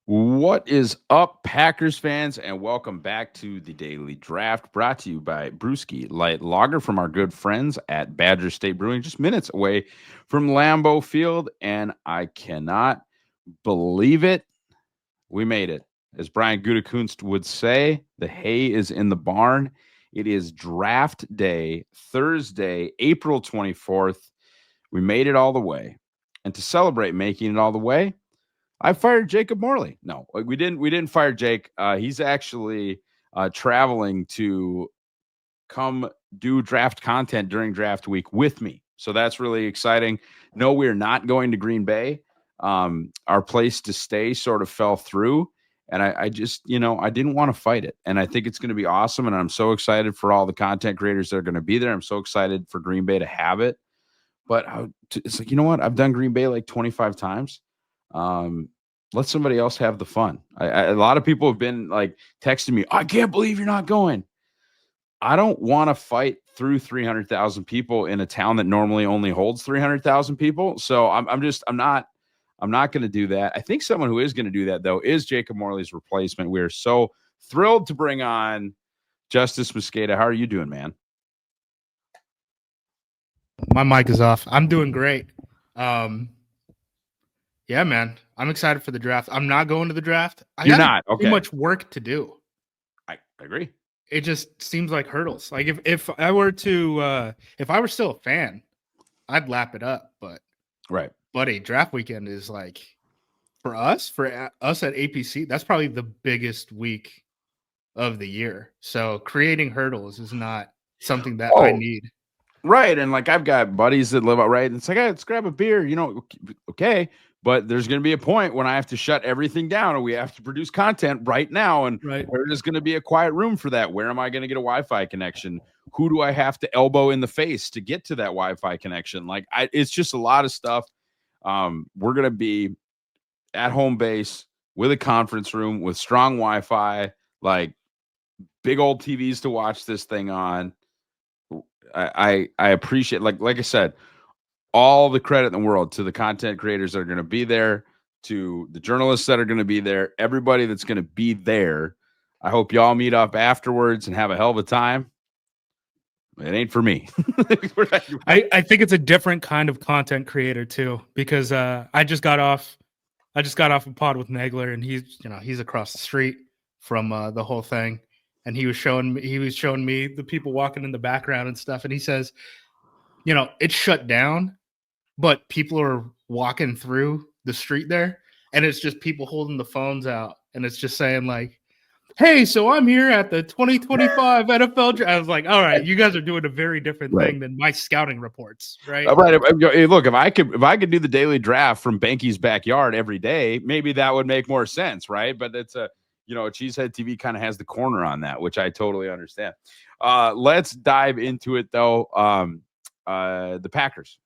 What is up, Packers fans, and welcome back to the Daily Draft, brought to you by Brewski Light Lager from our good friends at Badger State Brewing, just minutes away from Lambeau Field. And I cannot believe it. We made it. As Brian Gutekunst would say, the hay is in the barn. It is draft day, Thursday, April 24th. We made it all the way. And to celebrate making it all the way, I fired Jacob Morley. No, we didn't. We didn't fire Jake. He's actually traveling to come do draft content during draft week with me. So that's really exciting. No, we're not going to Green Bay. Our place to stay sort of fell through. And I just, I didn't want to fight it. And I think it's going to be awesome. And I'm so excited for all the content creators that are going to be there. I'm so excited for Green Bay to have it. But it's like, you know what? I've done Green Bay like 25 times. Let somebody else have the fun. A lot of people have been like texting me, I can't believe you're not going. I don't want to fight through 300,000 people in a town that normally only holds 300,000 people. So I'm not going to do that. I think someone who is going to do that though is Jacob Morley's replacement. We're so thrilled to bring on Justis Mosqueda. How are you doing, man? My mic is off. I'm doing great. Yeah, man. I'm excited for the draft. I'm not going to the draft. You're not? Okay. Too much work to do. I agree. It just seems like hurdles. Like if I were still a fan, I'd lap it up. But right, buddy, draft weekend is like for us at APC. That's probably the biggest week of the year. So creating hurdles is not something that I need. Right. And like I've got buddies that live out right. And it's like, hey, let's grab a beer, okay. But there's going to be a point when I have to shut everything down and we have to produce content right now. And where is going to be a quiet room for that? Where am I going to get a Wi-Fi connection? Who do I have to elbow in the face to get to that Wi-Fi connection? Like it's just a lot of stuff. We're going to be at home base with a conference room with strong Wi-Fi, like big old TVs to watch this thing on. I appreciate, like I said, all the credit in the world to the content creators that are going to be there, to the journalists that are going to be there, everybody that's going to be there. I hope y'all meet up afterwards and have a hell of a time. It ain't for me. I think it's a different kind of content creator too, because I just got off a pod with Nagler, and he's across the street from the whole thing. And he was showing me the people walking in the background and stuff. And he says, it's shut down, but people are walking through the street there. And it's just people holding the phones out. And it's just saying like, hey, so I'm here at the 2025 NFL draft. I was like, all right, you guys are doing a very different thing than my scouting reports, right? Right. Look, if I could do the daily draft from Banky's backyard every day, maybe that would make more sense, right? But it's Cheesehead TV kind of has the corner on that, which I totally understand. Let's dive into it, though. The Packers,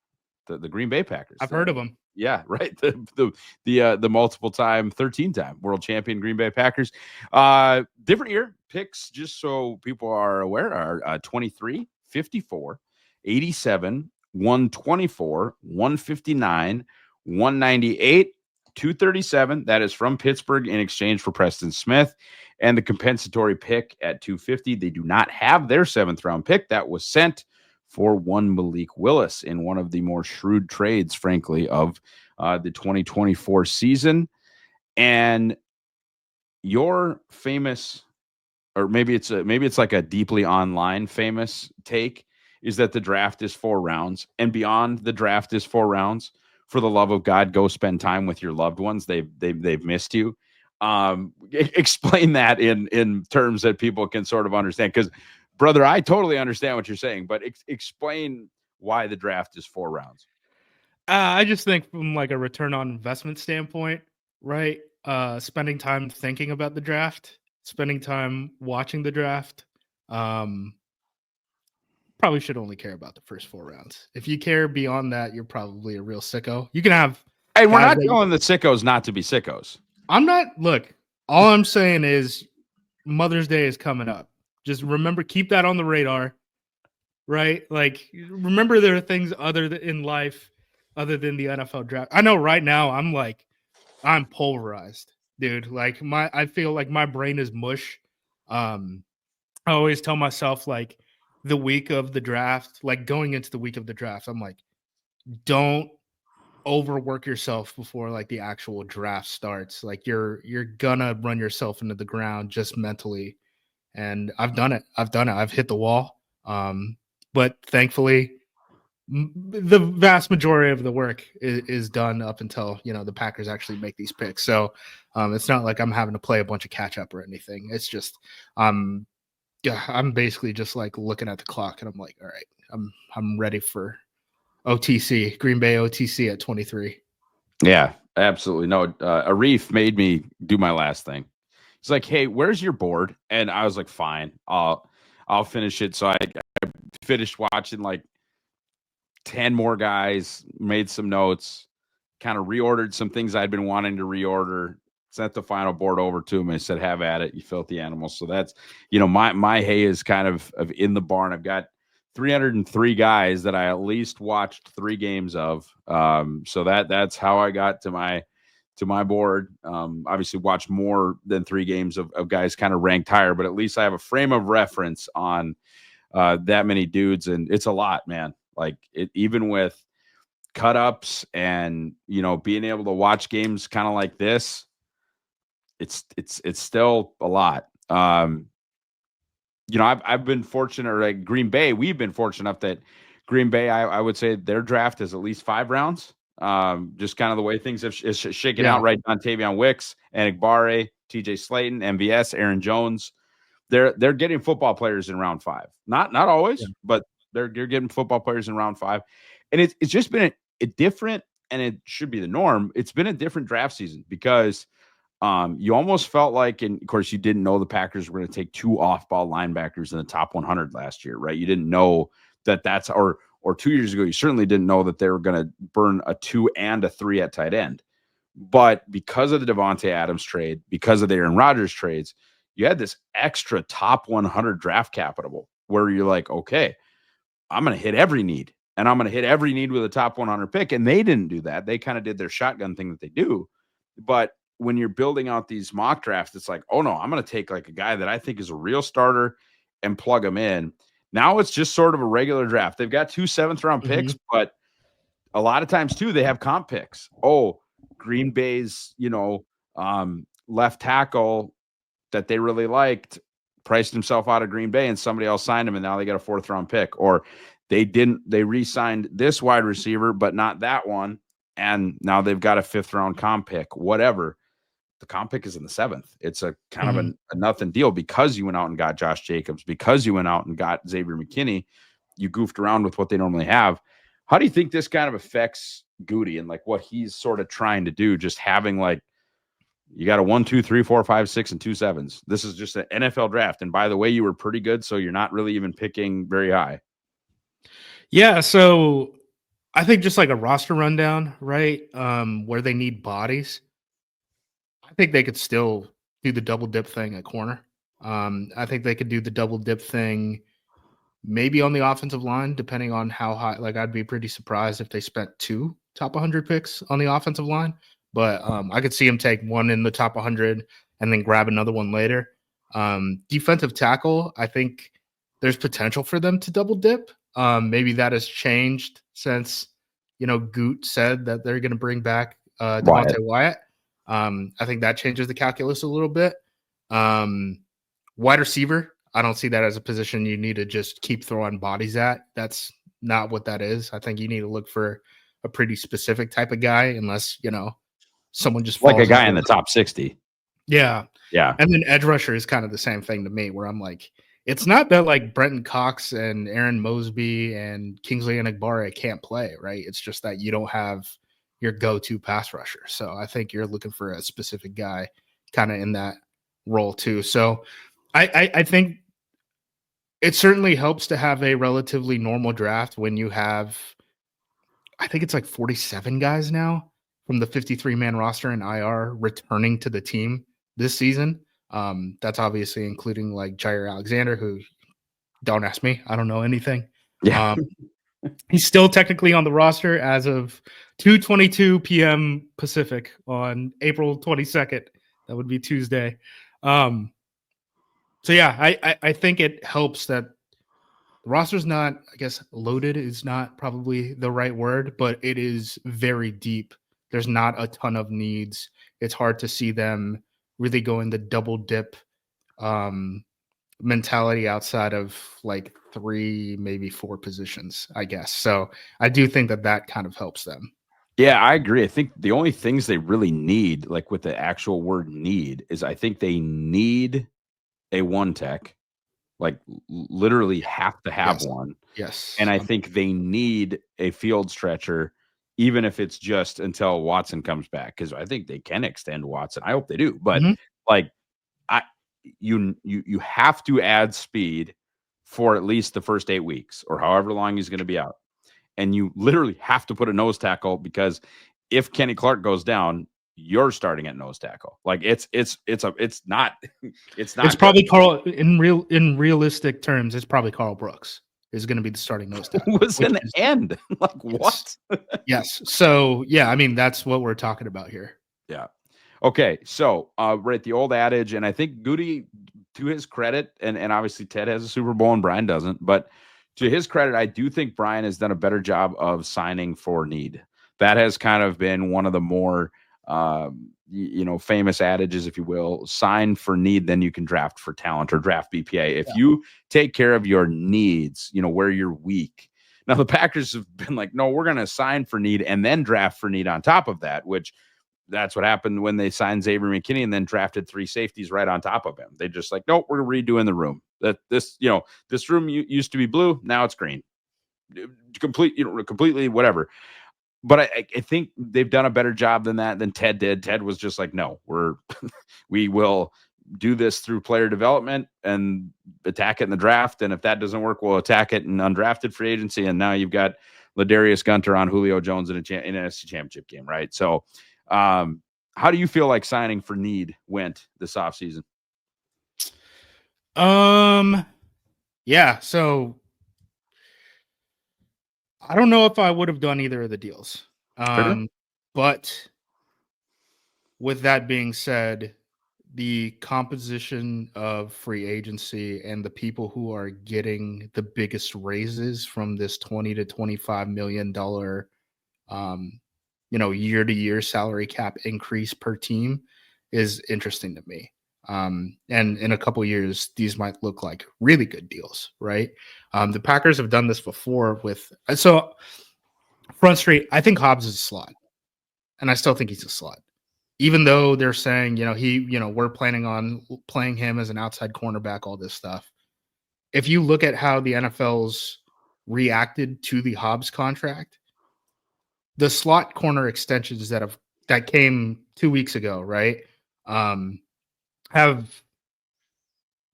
the Green Bay Packers. I've heard of them. Yeah, right. The multiple time, 13-time world champion Green Bay Packers. Different year picks, just so people are aware, are 23, 54, 87, 124, 159, 198. 237. That is from Pittsburgh in exchange for Preston Smith, and the compensatory pick at 250. They do not have their 7th round pick that was sent for one Malik Willis in one of the more shrewd trades, frankly, of the 2024 season. And your famous, or maybe it's like a deeply online famous take, is that the draft is 4 rounds, and beyond the draft is 4 rounds. For the love of God, go spend time with your loved ones. They've missed you. Explain that in terms that people can sort of understand. Because, brother, I totally understand what you're saying, but explain why the draft is 4 rounds. I just think from like a return on investment standpoint, right? Spending time thinking about the draft, spending time watching the draft. Probably should only care about the first 4 rounds. If you care beyond that, you're probably a real sicko. You can have. Hey, we're not telling the sickos not to be sickos. I'm not. Look, all I'm saying is Mother's Day is coming up. Just remember, keep that on the radar, right? Like, remember there are things in life other than the NFL draft. I know right now I'm pulverized dude. Like I feel like my brain is mush. I always tell myself like the week of the draft, like going into the week of the draft, I'm like, don't overwork yourself before like the actual draft starts. Like you're gonna run yourself into the ground just mentally. And I've done it. I've hit the wall. But thankfully, the vast majority of the work is done up until the Packers actually make these picks. So it's not like I'm having to play a bunch of catch up or anything. It's just yeah, I'm basically just like looking at the clock and I'm like, all right, I'm ready for OTC, Green Bay OTC at 23. Yeah, absolutely. No, Arif made me do my last thing. He's like, "Hey, where's your board?" And I was like, "Fine, I'll finish it." So I finished watching like 10 more guys, made some notes, kind of reordered some things I'd been wanting to reorder, sent the final board over to him and said, "Have at it, you filthy animals." So that's, my hay is kind of in the barn. I've got 303 guys that I at least watched 3 games of. So that's how I got to my board. Obviously watched more than 3 games of guys kind of ranked higher, but at least I have a frame of reference on that many dudes. And it's a lot, man. Like even with cut ups and being able to watch games kind of like this, it's still a lot. I've been fortunate, or like Green Bay, we've been fortunate enough that Green Bay, I would say their draft is at least 5 rounds. Just kind of the way things have shaken Yeah. out, right? Dontavion Wicks, Enigbare, TJ Slayton, MVS, Aaron Jones. They're getting football players in round 5. Not Yeah. always, but you're getting football players in round 5. And it's just been a different, and it should be the norm. It's been a different draft season because you almost felt like, and of course, you didn't know the Packers were going to take 2 off-ball linebackers in the top 100 last year, right? You didn't know or 2 years ago, you certainly didn't know that they were going to burn a 2 and a 3 at tight end. But because of the Devontae Adams trade, because of the Aaron Rodgers trades, you had this extra top 100 draft capital where you're like, okay, I'm going to hit every need, and I'm going to hit every need with a top 100 pick. And they didn't do that. They kind of did their shotgun thing that they do. But when you're building out these mock drafts, it's like, oh no, I'm going to take like a guy that I think is a real starter and plug him in. Now it's just sort of a regular draft. They've got 2 7th-round picks, but a lot of times too, they have comp picks. Oh, Green Bay's, left tackle that they really liked priced himself out of Green Bay and somebody else signed him and now they got a 4th-round pick. Or they re-signed this wide receiver, but not that one. And now they've got a 5th-round comp pick, whatever. The comp pick is in the 7th. It's a kind of a nothing deal because you went out and got Josh Jacobs, because you went out and got Xavier McKinney. You goofed around with what they normally have. How do you think this kind of affects Goody and like what he's sort of trying to do? Just having like, you got a 1, 2, 3, 4, 5, 6, and 2 7s. This is just an NFL draft. And by the way, you were pretty good, so you're not really even picking very high. Yeah, so I think just like a roster rundown, right? Where they need bodies. I think they could still do the double dip thing at corner. I think they could do the double dip thing maybe on the offensive line, depending on how high. Like, I'd be pretty surprised if they spent 2 top 100 picks on the offensive line. But I could see them take one in the top 100 and then grab another one later. Defensive tackle, I think there's potential for them to double dip. Maybe that has changed since Goot said that they're going to bring back Devontae Wyatt. I think that changes the calculus a little bit. Wide receiver, I don't see that as a position you need to just keep throwing bodies at. That's not what that is. I think you need to look for a pretty specific type of guy, unless someone just Like a falls guy in into the top 60. Yeah. Yeah. And then edge rusher is kind of the same thing to me, where I'm like, it's not that like Brenton Cox and Aaron Mosby and Kingsley Enigbare can't play, right? It's just that you don't have your go-to pass rusher. So I think you're looking for a specific guy kind of in that role too. So I think it certainly helps to have a relatively normal draft when you have, I think it's like 47 guys now from the 53-man roster in IR returning to the team this season. That's obviously including like Jair Alexander, who, don't ask me, I don't know anything. Yeah. He's still technically on the roster as of 2:22 p.m. Pacific on April 22nd. That would be Tuesday. So yeah, I think it helps that the roster's not, I guess, loaded is not probably the right word, but it is very deep. There's not a ton of needs. It's hard to see them really going the double dip um, mentality outside of like 3, maybe 4 positions, I guess. So I do think that that kind of helps them. Yeah, I agree. I think the only things they really need, like with the actual word need, is I think they need a one tech, like literally have to have Yes. one. And Yes. I think they need a field stretcher, even if it's just until Watson comes back, because I think they can extend Watson. I hope they do. But Mhm. like I you have to add speed for at least the first 8 weeks or however long he's going to be out. And you literally have to put a nose tackle because if Kenny Clark goes down, you're starting at nose tackle. Like it's not it's It's not good. probably Carl in realistic terms. It's probably Carl Brooks is going to be the starting nose Who tackle, was which an is end? Like yes, what? yes. So yeah, I mean that's what we're talking about here. Yeah. Okay, so right, the old adage, and I think Goody, to his credit, and obviously Ted has a Super Bowl and Brian doesn't, but to his credit, I do think Brian has done a better job of signing for need. That has kind of been one of the more famous adages, if you will. Sign for need, then you can draft for talent or draft BPA. If Yeah. you take care of your needs, where you're weak. Now the Packers have been like, no, we're going to sign for need and then draft for need on top of that, which that's what happened when they signed Xavier McKinney and then drafted 3 safeties right on top of him. They just like, nope, we're redoing the room. This room used to be blue, now it's green. Completely whatever. But I think they've done a better job than Ted did. Ted was just like, no, we will do this through player development and attack it in the draft. And if that doesn't work, we'll attack it in undrafted free agency. And now you've got Ladarius Gunter on Julio Jones in an NFC Championship game, right? So, how do you feel like signing for need went this offseason? Yeah. So I don't know if I would have done either of the deals. Sure. But with that being said, the composition of free agency and the people who are getting the biggest raises from this 20 to 25 million dollar year to year salary cap increase per team is interesting to me. And in a couple years, these might look like really good deals, right? The Packers have done this before with so Front Street. I think Hobbs is a slot, and I still think he's a slot even though they're saying, we're planning on playing him as an outside cornerback, all this stuff. If you look at how the NFL's reacted to the Hobbs contract, the slot corner extensions that came 2 weeks ago, right, have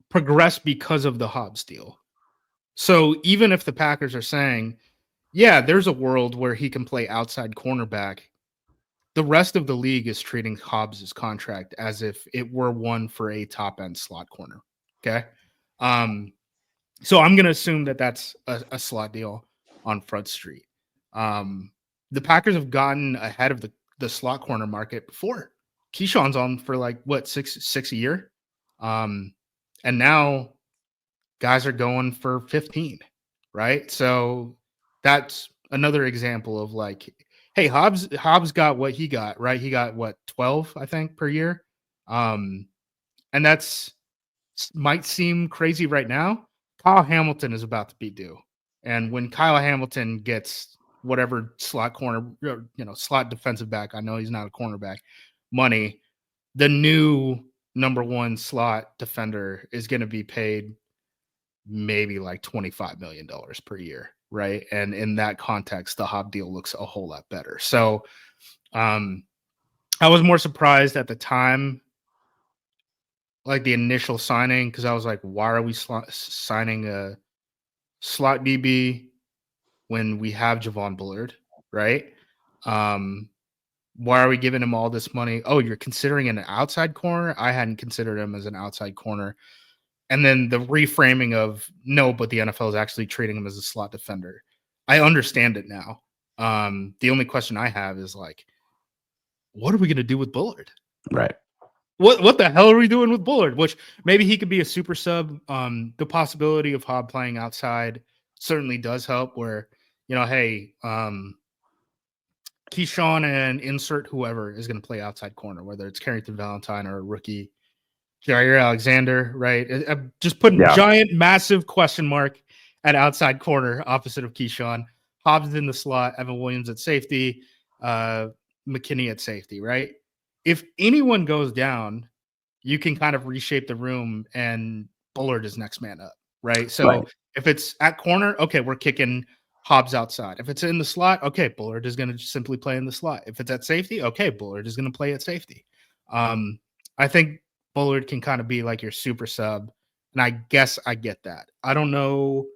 progressed because of the Hobbs deal. So even if the Packers are saying, yeah, there's a world where he can play outside cornerback, the rest of the league is treating Hobbs' contract as if it were one for a top end slot corner. Okay. Um, so I'm going to assume that that's a slot deal on Front Street. The Packers have gotten ahead of the slot corner market before. Keyshawn's on for like what, six a year. And now guys are going for 15, right? So that's another example of like, hey, Hobbs got what he got, right? He got what, 12, I think, per year. And that's might seem crazy right now. Kyle Hamilton is about to be due. And when Kyle Hamilton gets whatever slot corner, slot defensive back, I know he's not a cornerback, money, the new number one slot defender is going to be paid maybe like $25 million per year, right? And in that context, the Hobb deal looks a whole lot better. So I was more surprised at the time, like the initial signing, because I was like, why are we signing a slot DB when we have Javon Bullard, right? Why are we giving him all this money? Oh, you're considering an outside corner? I hadn't considered him as an outside corner. And then the reframing of no, but the NFL is actually treating him as a slot defender. I understand it now. The only question I have is like, what are we going to do with Bullard? Right. what the hell are we doing with Bullard? Which maybe he could be a super sub. The possibility of Hobb playing outside certainly does help. Where hey, Keyshawn and insert whoever is going to play outside corner, whether it's Carrington Valentine or a rookie Jair Alexander, right? Just putting Yeah, giant, massive question mark at outside corner opposite of Keyshawn. Hobbs in the slot, Evan Williams at safety, McKinney at safety, right? If anyone goes down, you can kind of reshape the room and Bullard is next man up, right? right. So if it's at corner, okay, we're kicking Hobbs outside. If it's in the slot, okay, Bullard is going to simply play in the slot. If it's at safety, okay, Bullard is going to play at safety. I think Bullard can kind of be like your super sub, and I guess I get that. I don't know,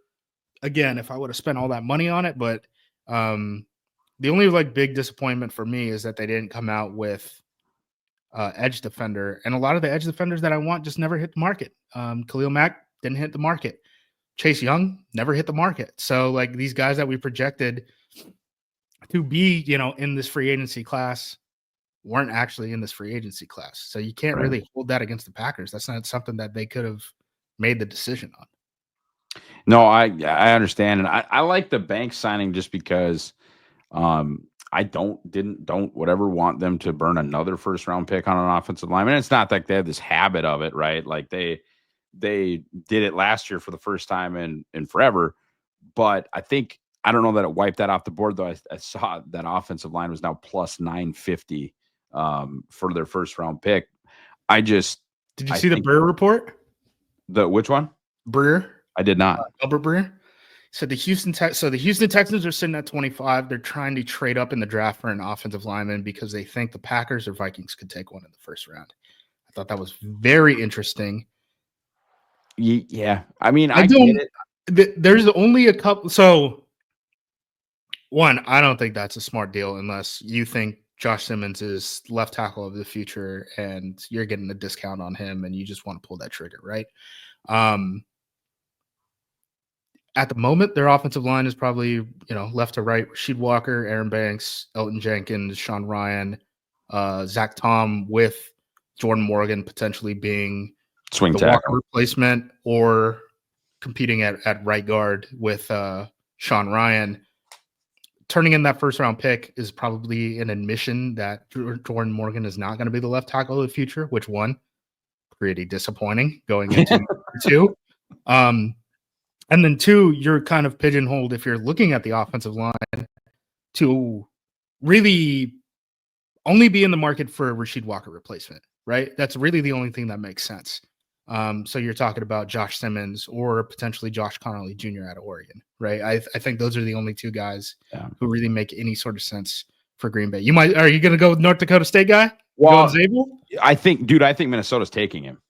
again, if I would have spent all that money on it, but the only like big disappointment for me is that they didn't come out with edge defender, and a lot of the edge defenders that I want just never hit the market. Khalil Mack didn't hit the market. Chase Young never hit the market. So like these guys that we projected to be, in this free agency class weren't actually in this free agency class. So you can't Right. really hold that against the Packers. That's not something that they could have made the decision on. No, I understand, and I like the bank signing just because I don't whatever want them to burn another first round pick on an offensive lineman. It's not like they have this habit of it, right? Like they did it last year for the first time in forever. But I don't know that it wiped that off the board though. I saw that offensive line was now plus 950 for their first round pick. Did you see the Breer report? The which one? Breer. I did not. Albert Breer. So the Houston Texans are sitting at 25. They're trying to trade up in the draft for an offensive lineman because they think the Packers or Vikings could take one in the first round. I thought that was very interesting. Yeah, I mean, I get it. There's only a couple. So, one, I don't think that's a smart deal unless you think Josh Simmons is left tackle of the future and you're getting a discount on him and you just want to pull that trigger, right? At the moment, their offensive line is probably, left to right, Rasheed Walker, Aaron Banks, Elton Jenkins, Sean Ryan, Zach Tom, with Jordan Morgan potentially being swing the tackle Walker replacement or competing at right guard with Sean Ryan. Turning in that first round pick is probably an admission that Jordan Morgan is not going to be the left tackle of the future, which one, pretty disappointing going into two. And then two, you're kind of pigeonholed if you're looking at the offensive line to really only be in the market for a Rasheed Walker replacement, right? That's really the only thing that makes sense. So you're talking about Josh Simmons or potentially Josh Connolly Jr. out of Oregon, right? I think those are the only two guys who really make any sort of sense for Green Bay. Are you going to go with North Dakota State guy? Well, Zabel? I think Minnesota's taking him.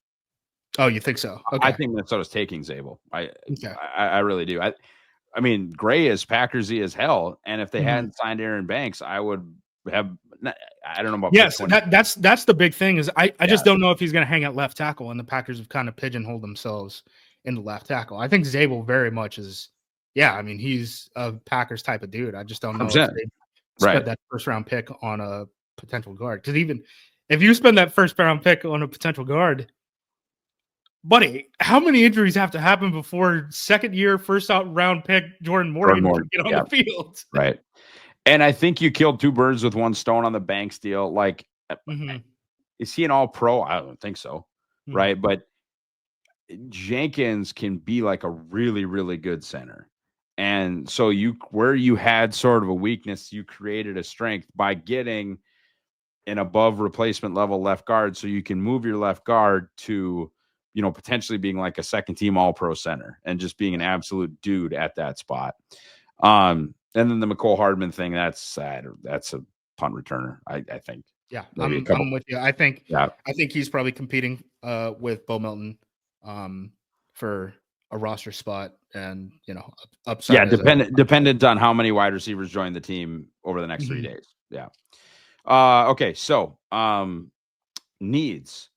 Oh, you think so? Okay. I think Minnesota's taking Zabel. I really do. I mean, Gray is Packersy as hell, and if they hadn't signed Aaron Banks, I would have. I don't know about. Yes, that's the big thing is I just don't know if he's going to hang at left tackle, and the Packers have kind of pigeonholed themselves in the left tackle. I think Zabel very much is. Yeah, I mean he's a Packers type of dude. I just don't know if they spent that first round pick on a potential guard, because even if you spend that first round pick on a potential guard, buddy, how many injuries have to happen before second year first round pick Jordan Morgan can get on the field? Right. And I think you killed two birds with one stone on the Banks deal. Like, is he an all pro? I don't think so. Right. But Jenkins can be like a really, really good center. And so where you had sort of a weakness, you created a strength by getting an above replacement level left guard. So you can move your left guard to, potentially being like a second team all pro center and just being an absolute dude at that spot. And then the McCole Hardman thing, that's a punt returner, I think. Yeah, I'm with you. I think he's probably competing with Bo Melton for a roster spot, and upside. Yeah, dependent on how many wide receivers join the team over the next 3 days. Yeah. Okay, so needs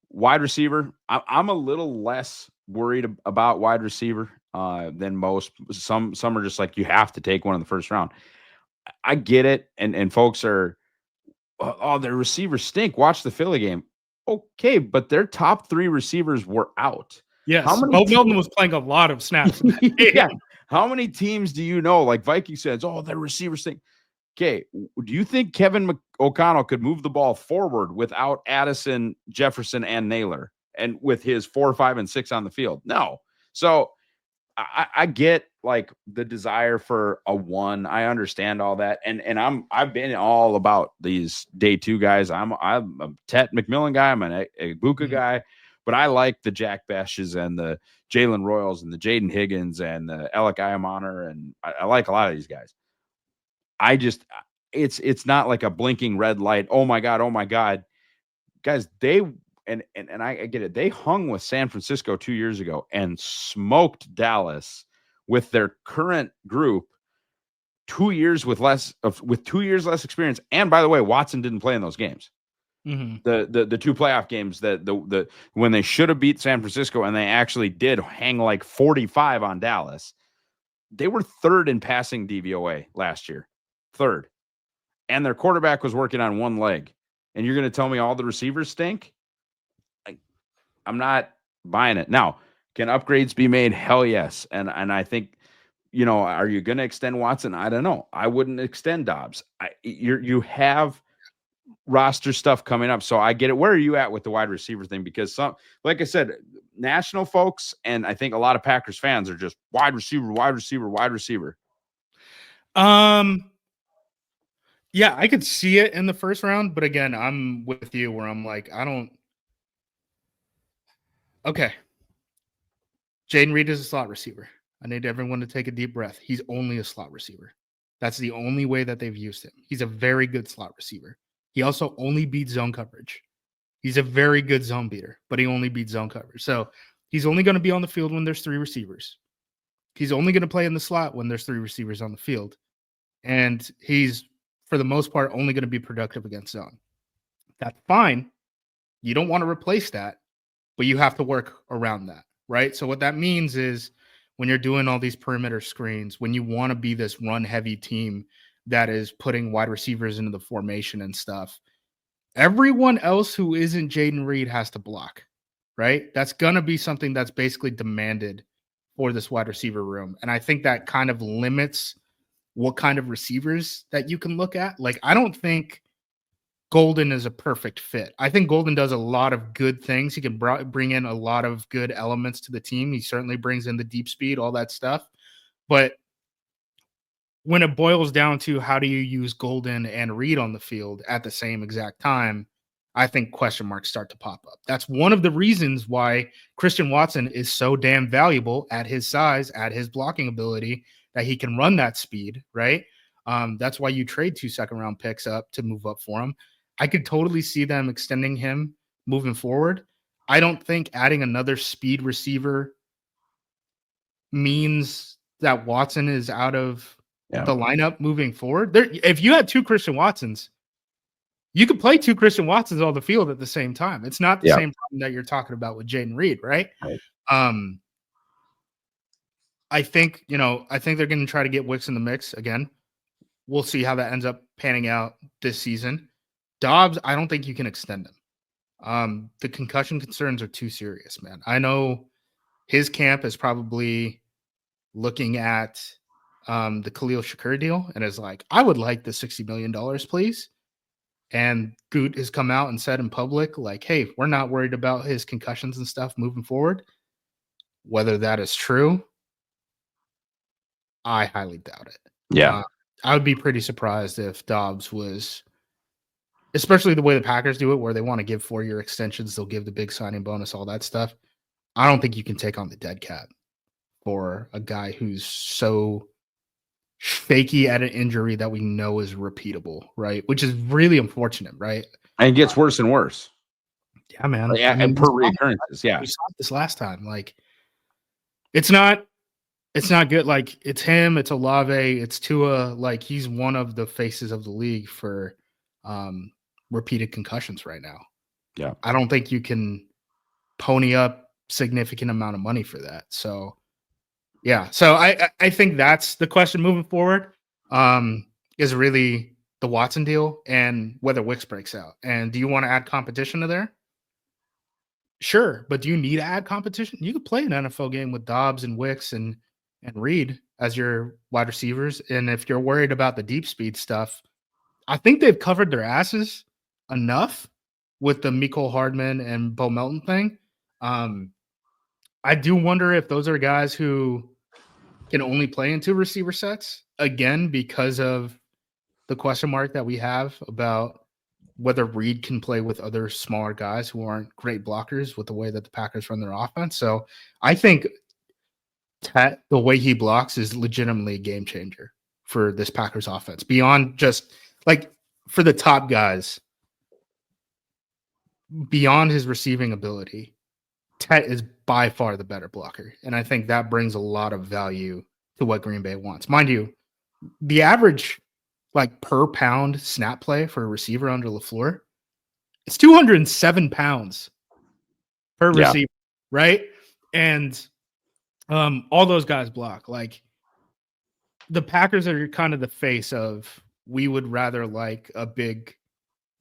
wide receiver. I'm a little less worried about wide receiver than most. Some are just like, you have to take one in the first round. I get it, and folks are, oh, their receivers stink. Watch the Philly game. Okay, but their top 3 receivers were out. How Yes, many Bo Melton was playing a lot of snaps in that Yeah. game. How many teams do you know, like Vikings fans, "Oh, their receivers thing." Okay, do you think Kevin O'Connell could move the ball forward without Addison, Jefferson, and Naylor, and with his 4, 5, and 6 on the field? No. So I get like the desire for a one. I understand all that, and I've been all about these day 2 guys. I'm a Tet McMillan guy. I'm an Ibuka Mhm. guy, but I like the Jack Beshes and the Jalen Royals and the Jaden Higgins and the Alec Iamaner, and I like a lot of these guys. I just it's not like a blinking red light. Oh my god, guys! They and I get it. They hung with San Francisco 2 years ago and smoked Dallas with their current group. 2 years with 2 years less experience. And by the way, Watson didn't play in those games. Mhm. The 2 playoff games that the when they should have beat San Francisco and they actually did hang like 45 on Dallas. They were third in passing DVOA last year. Third. And their quarterback was working on one leg. And you're going to tell me all the receivers stink? Like, I'm not buying it. Now, can upgrades be made? Hell yes. And I think, are you going to extend Watson? I don't know. I wouldn't extend Dobbs. You have roster stuff coming up, so I get it. Where are you at with the wide receiver thing? Because like I said, national folks and I think a lot of Packers fans are just wide receiver, wide receiver, wide receiver. Um, yeah, I could see it in the first round, but again, I'm with you where I'm like, I don't. Okay, Jaden Reed is a slot receiver. I need everyone to take a deep breath. He's only a slot receiver. That's the only way that they've used him. He's a very good slot receiver. He also only beats zone coverage. He's a very good zone beater, but he only beats zone coverage. So he's only going to be on the field when there's 3 receivers. He's only going to play in the slot when there's 3 receivers on the field. And he's, for the most part, only going to be productive against zone. That's fine. You don't want to replace that, but you have to work around that, right? So what that means is when you're doing all these perimeter screens, when you want to be this run heavy team that is putting wide receivers into the formation and stuff, everyone else who isn't Jaden Reed has to block, right? That's going to be something that's basically demanded for this wide receiver room. And I think that kind of limits what kind of receivers that you can look at. Like, I don't think Golden is a perfect fit. I think Golden does a lot of good things. He can bring in a lot of good elements to the team. He certainly brings in the deep speed, all that stuff. But when it boils down to how do you use Golden and Reed on the field at the same exact time, I think question marks start to pop up. That's one of the reasons why Christian Watson is so damn valuable at his size, at his blocking ability, that he can run that speed, right? That's why you trade 2 second-round picks up to move up for him. I could totally see them extending him moving forward. I don't think adding another speed receiver means that Watson is out of Yeah. the lineup moving forward. If you had 2 Christian Watsons, you could play 2 Christian Watsons on the field at the same time. It's not the Yeah. same problem that you're talking about with Jaden Reed, right? Right. Um, I think they're going to try to get Wicks in the mix again. We'll see how that ends up panning out this season. Dobbs, I don't think you can extend him. The concussion concerns are too serious, man. I know his camp is probably looking at the Khalil Shakur deal and is like, I would like the $60 million, please. And Goot has come out and said in public, like, hey, we're not worried about his concussions and stuff moving forward. Whether that is true, I highly doubt it. Yeah. I would be pretty surprised if Dobbs was, especially the way the Packers do it, where they want to give 4-year extensions, they'll give the big signing bonus, all that stuff. I don't think you can take on the dead cat for a guy who's so shaky at an injury that we know is repeatable, right? Which is really unfortunate, right? And it gets worse and worse. Yeah, man. Yeah, I and mean, per reoccurrences. Yeah. we saw this last time. Like, it's not good. Like, it's him, it's Olave, it's Tua. Like, he's one of the faces of the league for repeated concussions right now. Yeah. I don't think you can pony up significant amount of money for that. So yeah. So I think that's the question moving forward. Is really the Watson deal and whether Wicks breaks out. And do you want to add competition to there? Sure, but do you need to add competition? You could play an NFL game with Dobbs and Wicks and Reed as your wide receivers, and if you're worried about the deep speed stuff, I think they've covered their asses enough with the Mecole Hardman and Bo Melton thing. Um, I do wonder if those are guys who can only play in 2 receiver sets, again, because of the question mark that we have about whether Reed can play with other smaller guys who aren't great blockers with the way that the Packers run their offense. So I think Tet, the way he blocks is legitimately a game changer for this Packers offense. Beyond just like for the top guys, beyond his receiving ability, Tet is by far the better blocker. And I think that brings a lot of value to what Green Bay wants. Mind you, the average like per pound snap play for a receiver under LaFleur, it's 207 pounds per Yeah. receiver, right? And all those guys block. Like the Packers are kind of the face of we would rather like a big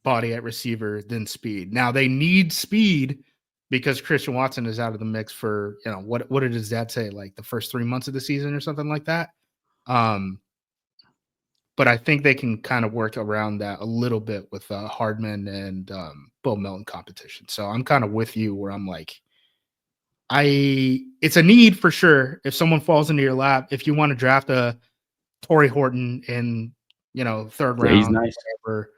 body at receiver than speed. Now they need speed because Christian Watson is out of the mix for, you know, what did his dad say, like the first 3 months of the season or something like that. But I think they can kind of work around that a little bit with Hardman and Bo Melton competition. So I'm kind of with you where I'm like, it's a need for sure. If someone falls into your lap, if you want to draft a Torrey Horton in, you know, third Yeah, he's round, nice. whatever,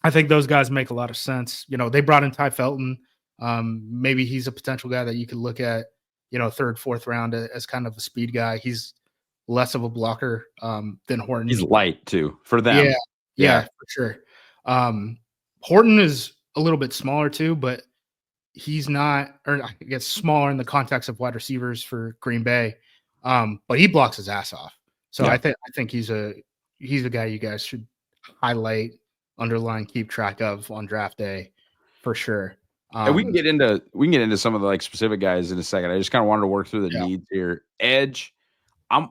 I think those guys make a lot of sense. You know, they brought in Ty Felton. Maybe he's a potential guy that you could look at, you know, third, fourth round as kind of a speed guy. He's less of a blocker than Horton. He's light too for Yeah, them. yeah, Yeah. for sure. Horton is a little bit smaller too, but he's not, or I guess smaller in the context of wide receivers for Green Bay. But he blocks his ass off. So Yeah. I think he's a guy you guys should highlight, underline, keep track of on draft day for sure. And we can get into some of the like specific guys in a second. I just kind of wanted to work through the Yeah. needs here. Edge. I'm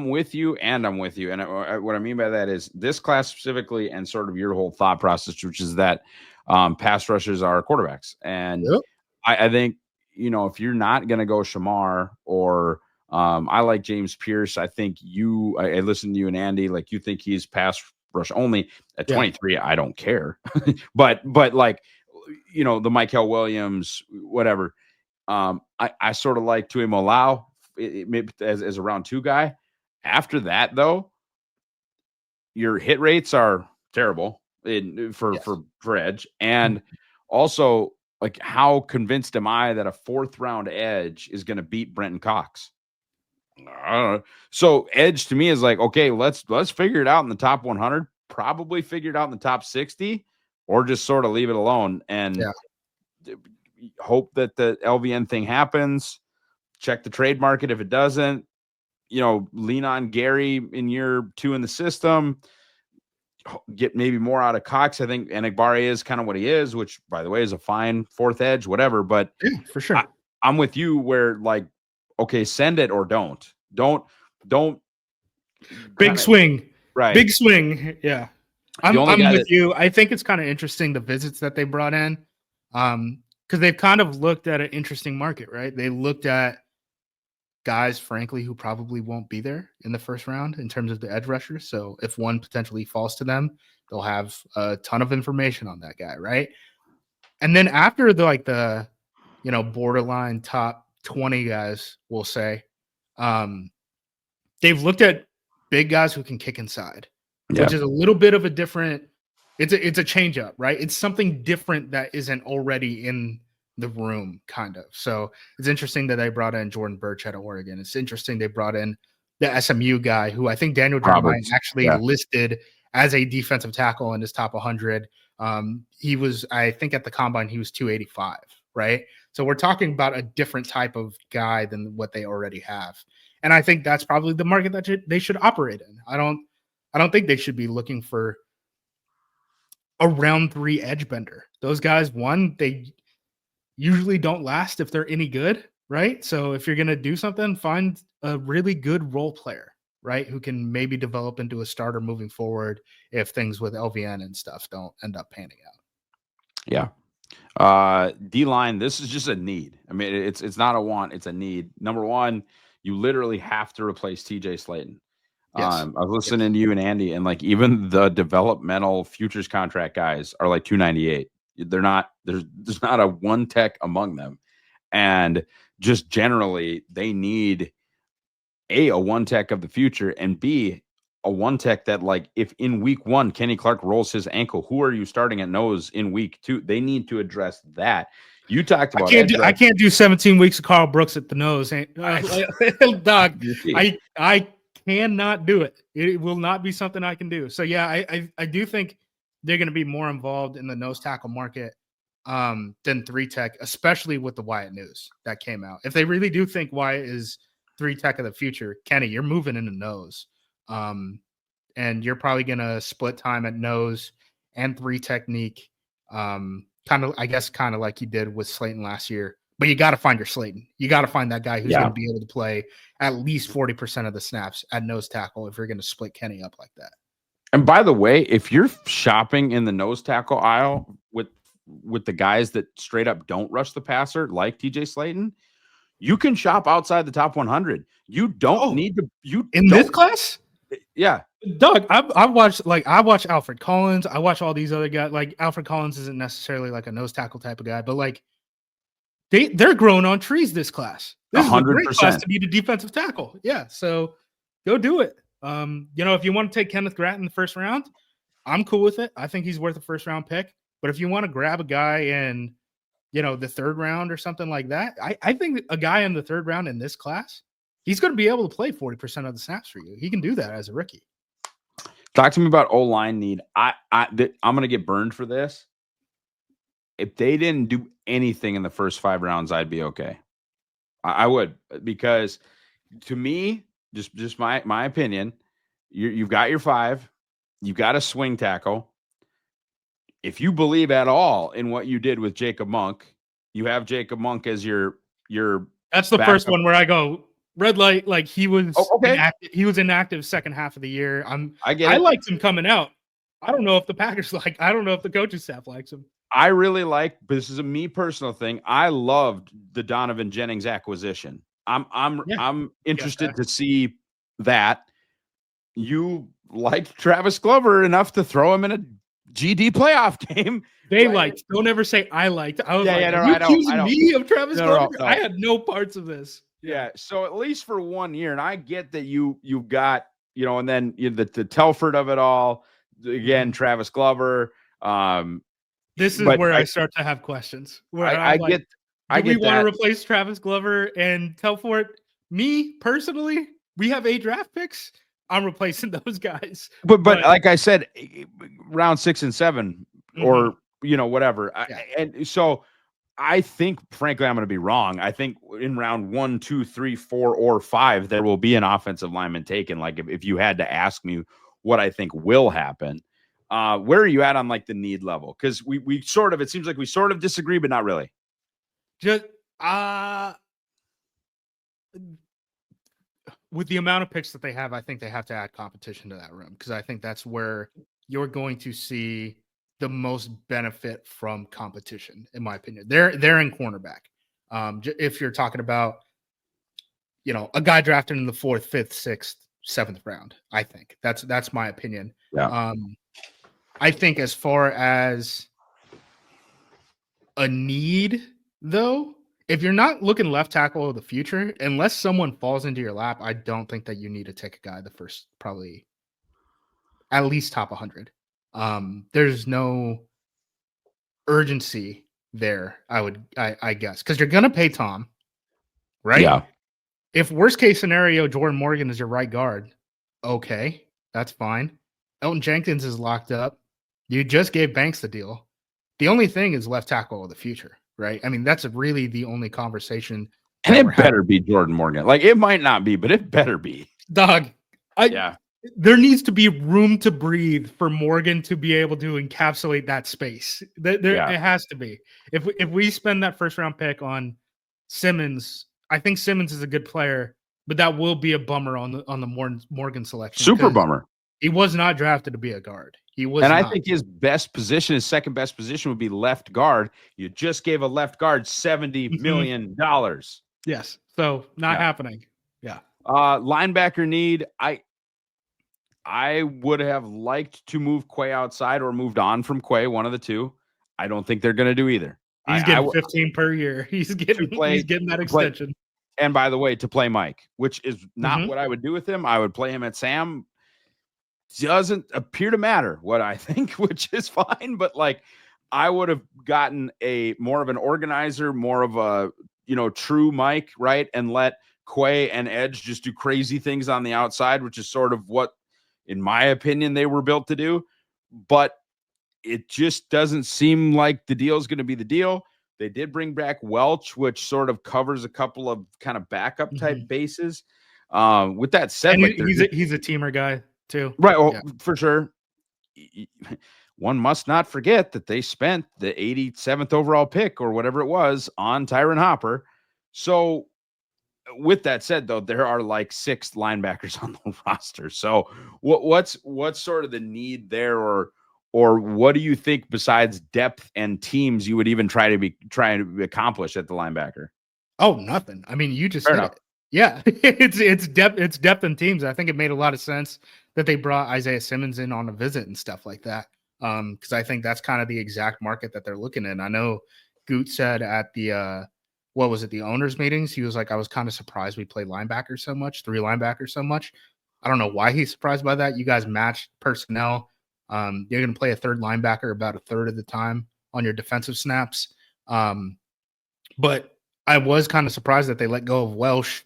with you, and I'm with you. And what I mean by that is this class specifically, and sort of your whole thought process, which is that pass rushers are quarterbacks. And Yep. I think, you know, if you're not going to go Shamar or I like James Pierce, I think I listened to you and Andy, like you think he's pass rush only at Yeah. 23. I don't care, but like, you know, the Michael Williams, whatever. I sort of like Tui Molau as a round 2 guy. After that, though, your hit rates are terrible for edge, and also like how convinced am I that a 4th round edge is going to beat Brenton Cox? I don't know. So edge to me is like, okay, let's figure it out in the top 100. Probably figure it out in the top 60, or just sort of leave it alone and hope that the LVN thing happens. Check the trade market if it doesn't. You know, lean on Gary in year 2 in the system. Get maybe more out of Cox. I think Enigbare is kind of what he is, which, by the way, is a fine 4th edge, whatever. But Yeah, for sure. I'm with you where, like, okay, send it or don't. Big swing. Right. Big swing. Yeah. I'm with you. I think it's kind of interesting the visits that they brought in. Because they've kind of looked at an interesting market, right? They looked at guys, frankly, who probably won't be there in the first round in terms of the edge rushers. So if one potentially falls to them, they'll have a ton of information on that guy, right? And then after the you know, borderline top 20 guys, we'll say, they've looked at big guys who can kick inside, which is a little bit of a different. It's a change up, right? It's something different that isn't already in the room, kind of. So it's interesting that they brought in Jordan Birch out of Oregon. It's interesting they brought in the SMU guy who I think Daniel Jeremiah actually listed as a defensive tackle in his top 100. He was, I think, at the combine he was 285, right? So we're talking about a different type of guy than what they already have. And I think that's probably the market that they should operate in. I don't think they should be looking for a round 3 edge bender. Those guys, one, they usually don't last if they're any good, right? So if you're going to do something, find a really good role player, right? Who can maybe develop into a starter moving forward if things with LVN and stuff don't end up panning out. Yeah. D line. This is just a need. I mean, it's not a want. It's a need. Number one, you literally have to replace TJ Slayton. Yes. I was Yes. listening to you and Andy, and like even the developmental futures contract guys are like 298. They're not there's not a one tech among them, and just generally they need a one tech of the future, and B, a one tech that, like, if in week one Kenny Clark rolls his ankle, who are you starting at nose in week two? They need to address that. You talked about edge I rush. can't do 17 weeks of Carl Brooks at the nose. Dog, I cannot do it. It will not be something I can do. So yeah, I do think they're going to be more involved in the nose tackle market than three tech, especially with the Wyatt news that came out. If they really do think Wyatt is three tech of the future, Kenny, you're moving into nose. And you're probably going to split time at nose and three technique. Kind of, I guess, kind of like you did with Slayton last year. But you got to find your Slayton. You got to find that guy who's going to be able to play at least 40% of the snaps at nose tackle if you're going to split Kenny up like that. And by the way, if you're shopping in the nose tackle aisle with the guys that straight up don't rush the passer, like TJ Slayton, you can shop outside the top 100. You don't need to. You in don't, this class? Yeah. Doug, I watch Alfred Collins. I watch all these other guys. Like Alfred Collins isn't necessarily like a nose tackle type of guy, but like they're growing on trees this class. This is a great class to be the defensive tackle. Yeah, so go do it. If you want to take Kenneth Gratton in the first round, I'm cool with it. I think he's worth a first round pick. But if you want to grab a guy in, the third round or something like that, I think a guy in the third round in this class, he's going to be able to play 40% of the snaps for you. He can do that as a rookie. Talk to me about O-line need. I'm going to get burned for this. If they didn't do anything in the first 5 rounds, I'd be okay. I would, because to me, just my opinion, you've got your 5, you've got a swing tackle. If you believe at all in what you did with Jacob Monk, you have Jacob Monk as your. That's the backup. First one where I go red light. Like he was, he was inactive second half of the year. I liked him coming out. I don't know if the Packers I don't know if the coaching staff likes him. I really like, but this is a me personal thing. I loved the Donovan Jennings acquisition. I'm interested to see that. You liked Travis Glover enough to throw him in a GD playoff game. They liked. Don't ever say I liked. I was you accusing me of Travis Glover? No. I had no parts of this. Yeah. So at least for 1 year, and I get that you've got, and then the Telford of it all. Again, Travis Glover. This is where I start to have questions. Where I get. Do we want to replace Travis Glover and Telford? Me personally, we have 8 draft picks. I'm replacing those guys. But like I said, round 6 and 7, or whatever. Yeah. And so I think, frankly, I'm going to be wrong. I think in round 1, 2, 3, 4, or 5, there will be an offensive lineman taken. Like if you had to ask me what I think will happen, where are you at on like the need level? Because we sort of, it seems like we sort of disagree, but not really. Just with the amount of picks that they have, I think they have to add competition to that room, because I think that's where you're going to see the most benefit from competition, in my opinion. They're in cornerback. If you're talking about, a guy drafted in the 4th, 5th, 6th, 7th round, I think that's my opinion. Yeah. I think as far as a need, though, if you're not looking left tackle of the future, unless someone falls into your lap, I don't think that you need to take a guy the first, probably at least top 100. There's no urgency there, I guess, because you're going to pay Tom, right? Yeah. If worst case scenario, Jordan Morgan is your right guard, okay, that's fine. Elton Jenkins is locked up. You just gave Banks the deal. The only thing is left tackle of the future. Right. I mean, that's really the only conversation. And it better be Jordan Morgan. Like, it might not be, but it better be. Dog. There needs to be room to breathe for Morgan to be able to encapsulate that space. It has to be. If we spend that first round pick on Simmons, I think Simmons is a good player, but that will be a bummer on the Morgan selection. Super bummer. He was not drafted to be a guard. He was And I not. think his best position, his second best position would be left guard. You just gave a left guard $70 million. Yes. So not Yeah. happening. Yeah. Linebacker need. I would have liked to move Quay outside or moved on from Quay, one of the two. I don't think they're going to do either. He's getting 15 per year. He's getting that to play, extension. and by the way, to play Mike, which is not Mhm. what I would do with him. I would play him at Sam. Doesn't appear to matter what I think, which is fine. But like, I would have gotten a more of an organizer, more of a true Mike, right, and let Quay and Edge just do crazy things on the outside, which is sort of what, in my opinion, they were built to do. But it just doesn't seem like the deal is going to be the deal. They did bring back Welch, which sort of covers a couple of kind of backup type bases. With that said, And like he's a teamer guy too. right. Well, Yeah. for sure. One must not forget that they spent the 87th overall pick or whatever it was on Tyron Hopper. So with that said, though, there are like 6 linebackers on the roster. So what's sort of the need there, or what do you think besides depth and teams you would even trying to accomplish at the linebacker? Oh, nothing. I mean, you just Fair hit enough. it. Yeah, it's depth in teams. I think it made a lot of sense that they brought Isaiah Simmons in on a visit and stuff like that. Because I think that's kind of the exact market that they're looking in. I know Goot said at the what was it, the owners meetings, he was like, I was kind of surprised we played linebackers so much, 3 linebackers so much. I don't know why he's surprised by that. You guys matched personnel. You're going to play a third linebacker about a third of the time on your defensive snaps. But I was kind of surprised that they let go of Welsh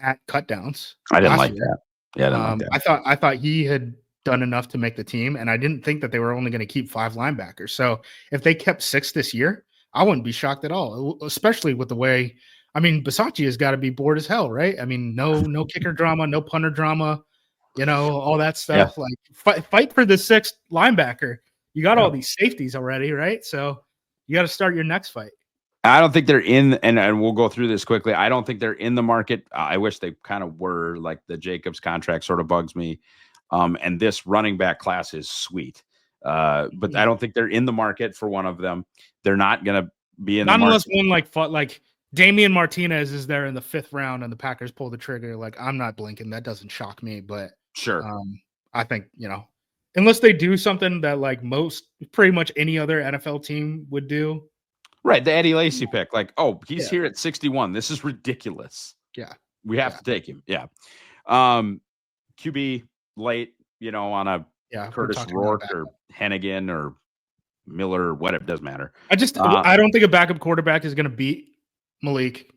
at cutdowns I didn't last like year. that. Yeah, I didn't like that. I thought he had done enough to make the team, and I didn't think that they were only going to keep 5 linebackers. So if they kept 6 this year, I wouldn't be shocked at all, especially with the way. I mean, Bisaccia has got to be bored as hell, right? I mean, no kicker drama, no punter drama, all that Yeah. stuff. Like fight for the 6th linebacker. You got Yeah. all these safeties already, right? So you got to start your next fight. I don't think they're in, and we'll go through this quickly. I don't think they're in the market. I wish they kind of were. Like the Jacobs contract sort of bugs me. And this running back class is sweet. But I don't think they're in the market for one of them. They're not going to be in Not the market. unless one like Damian Martinez is there in the 5th round and the Packers pull the trigger. Like, I'm not blinking. That doesn't shock me. But Sure. I think, unless they do something that like pretty much any other NFL team would do. Right. The Eddie Lacy pick. Like, oh, he's here at 61. This is ridiculous. Yeah. We have to take him. Yeah. QB late, on a Curtis Rourke or Hennigan or Miller or whatever. It doesn't matter. I don't think a backup quarterback is going to beat Malik.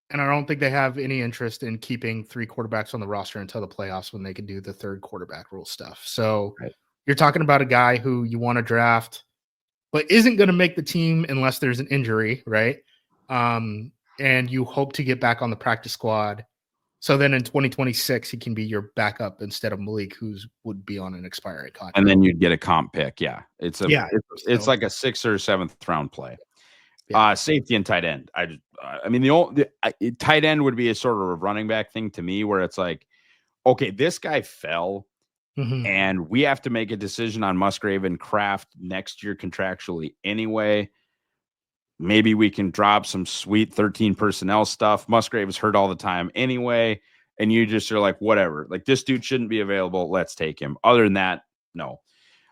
And I don't think they have any interest in keeping 3 quarterbacks on the roster until the playoffs when they can do the 3rd quarterback rule stuff. So You're talking about a guy who you want to draft, but isn't going to make the team unless there's an injury, right? And you hope to get back on the practice squad. So then in 2026, he can be your backup instead of Malik, would be on an expiring contract. And then you'd get a comp pick. Yeah. It's like a 6th or 7th round play. Yeah. Safety and tight end. I mean, the tight end would be a sort of a running back thing to me, where it's like, okay, this guy fell, and we have to make a decision on Musgrave and Kraft next year contractually anyway. Maybe we can drop some sweet 13 personnel stuff. Musgrave is hurt all the time anyway, and you just are like, whatever. Like, this dude shouldn't be available. Let's take him. Other than that, no.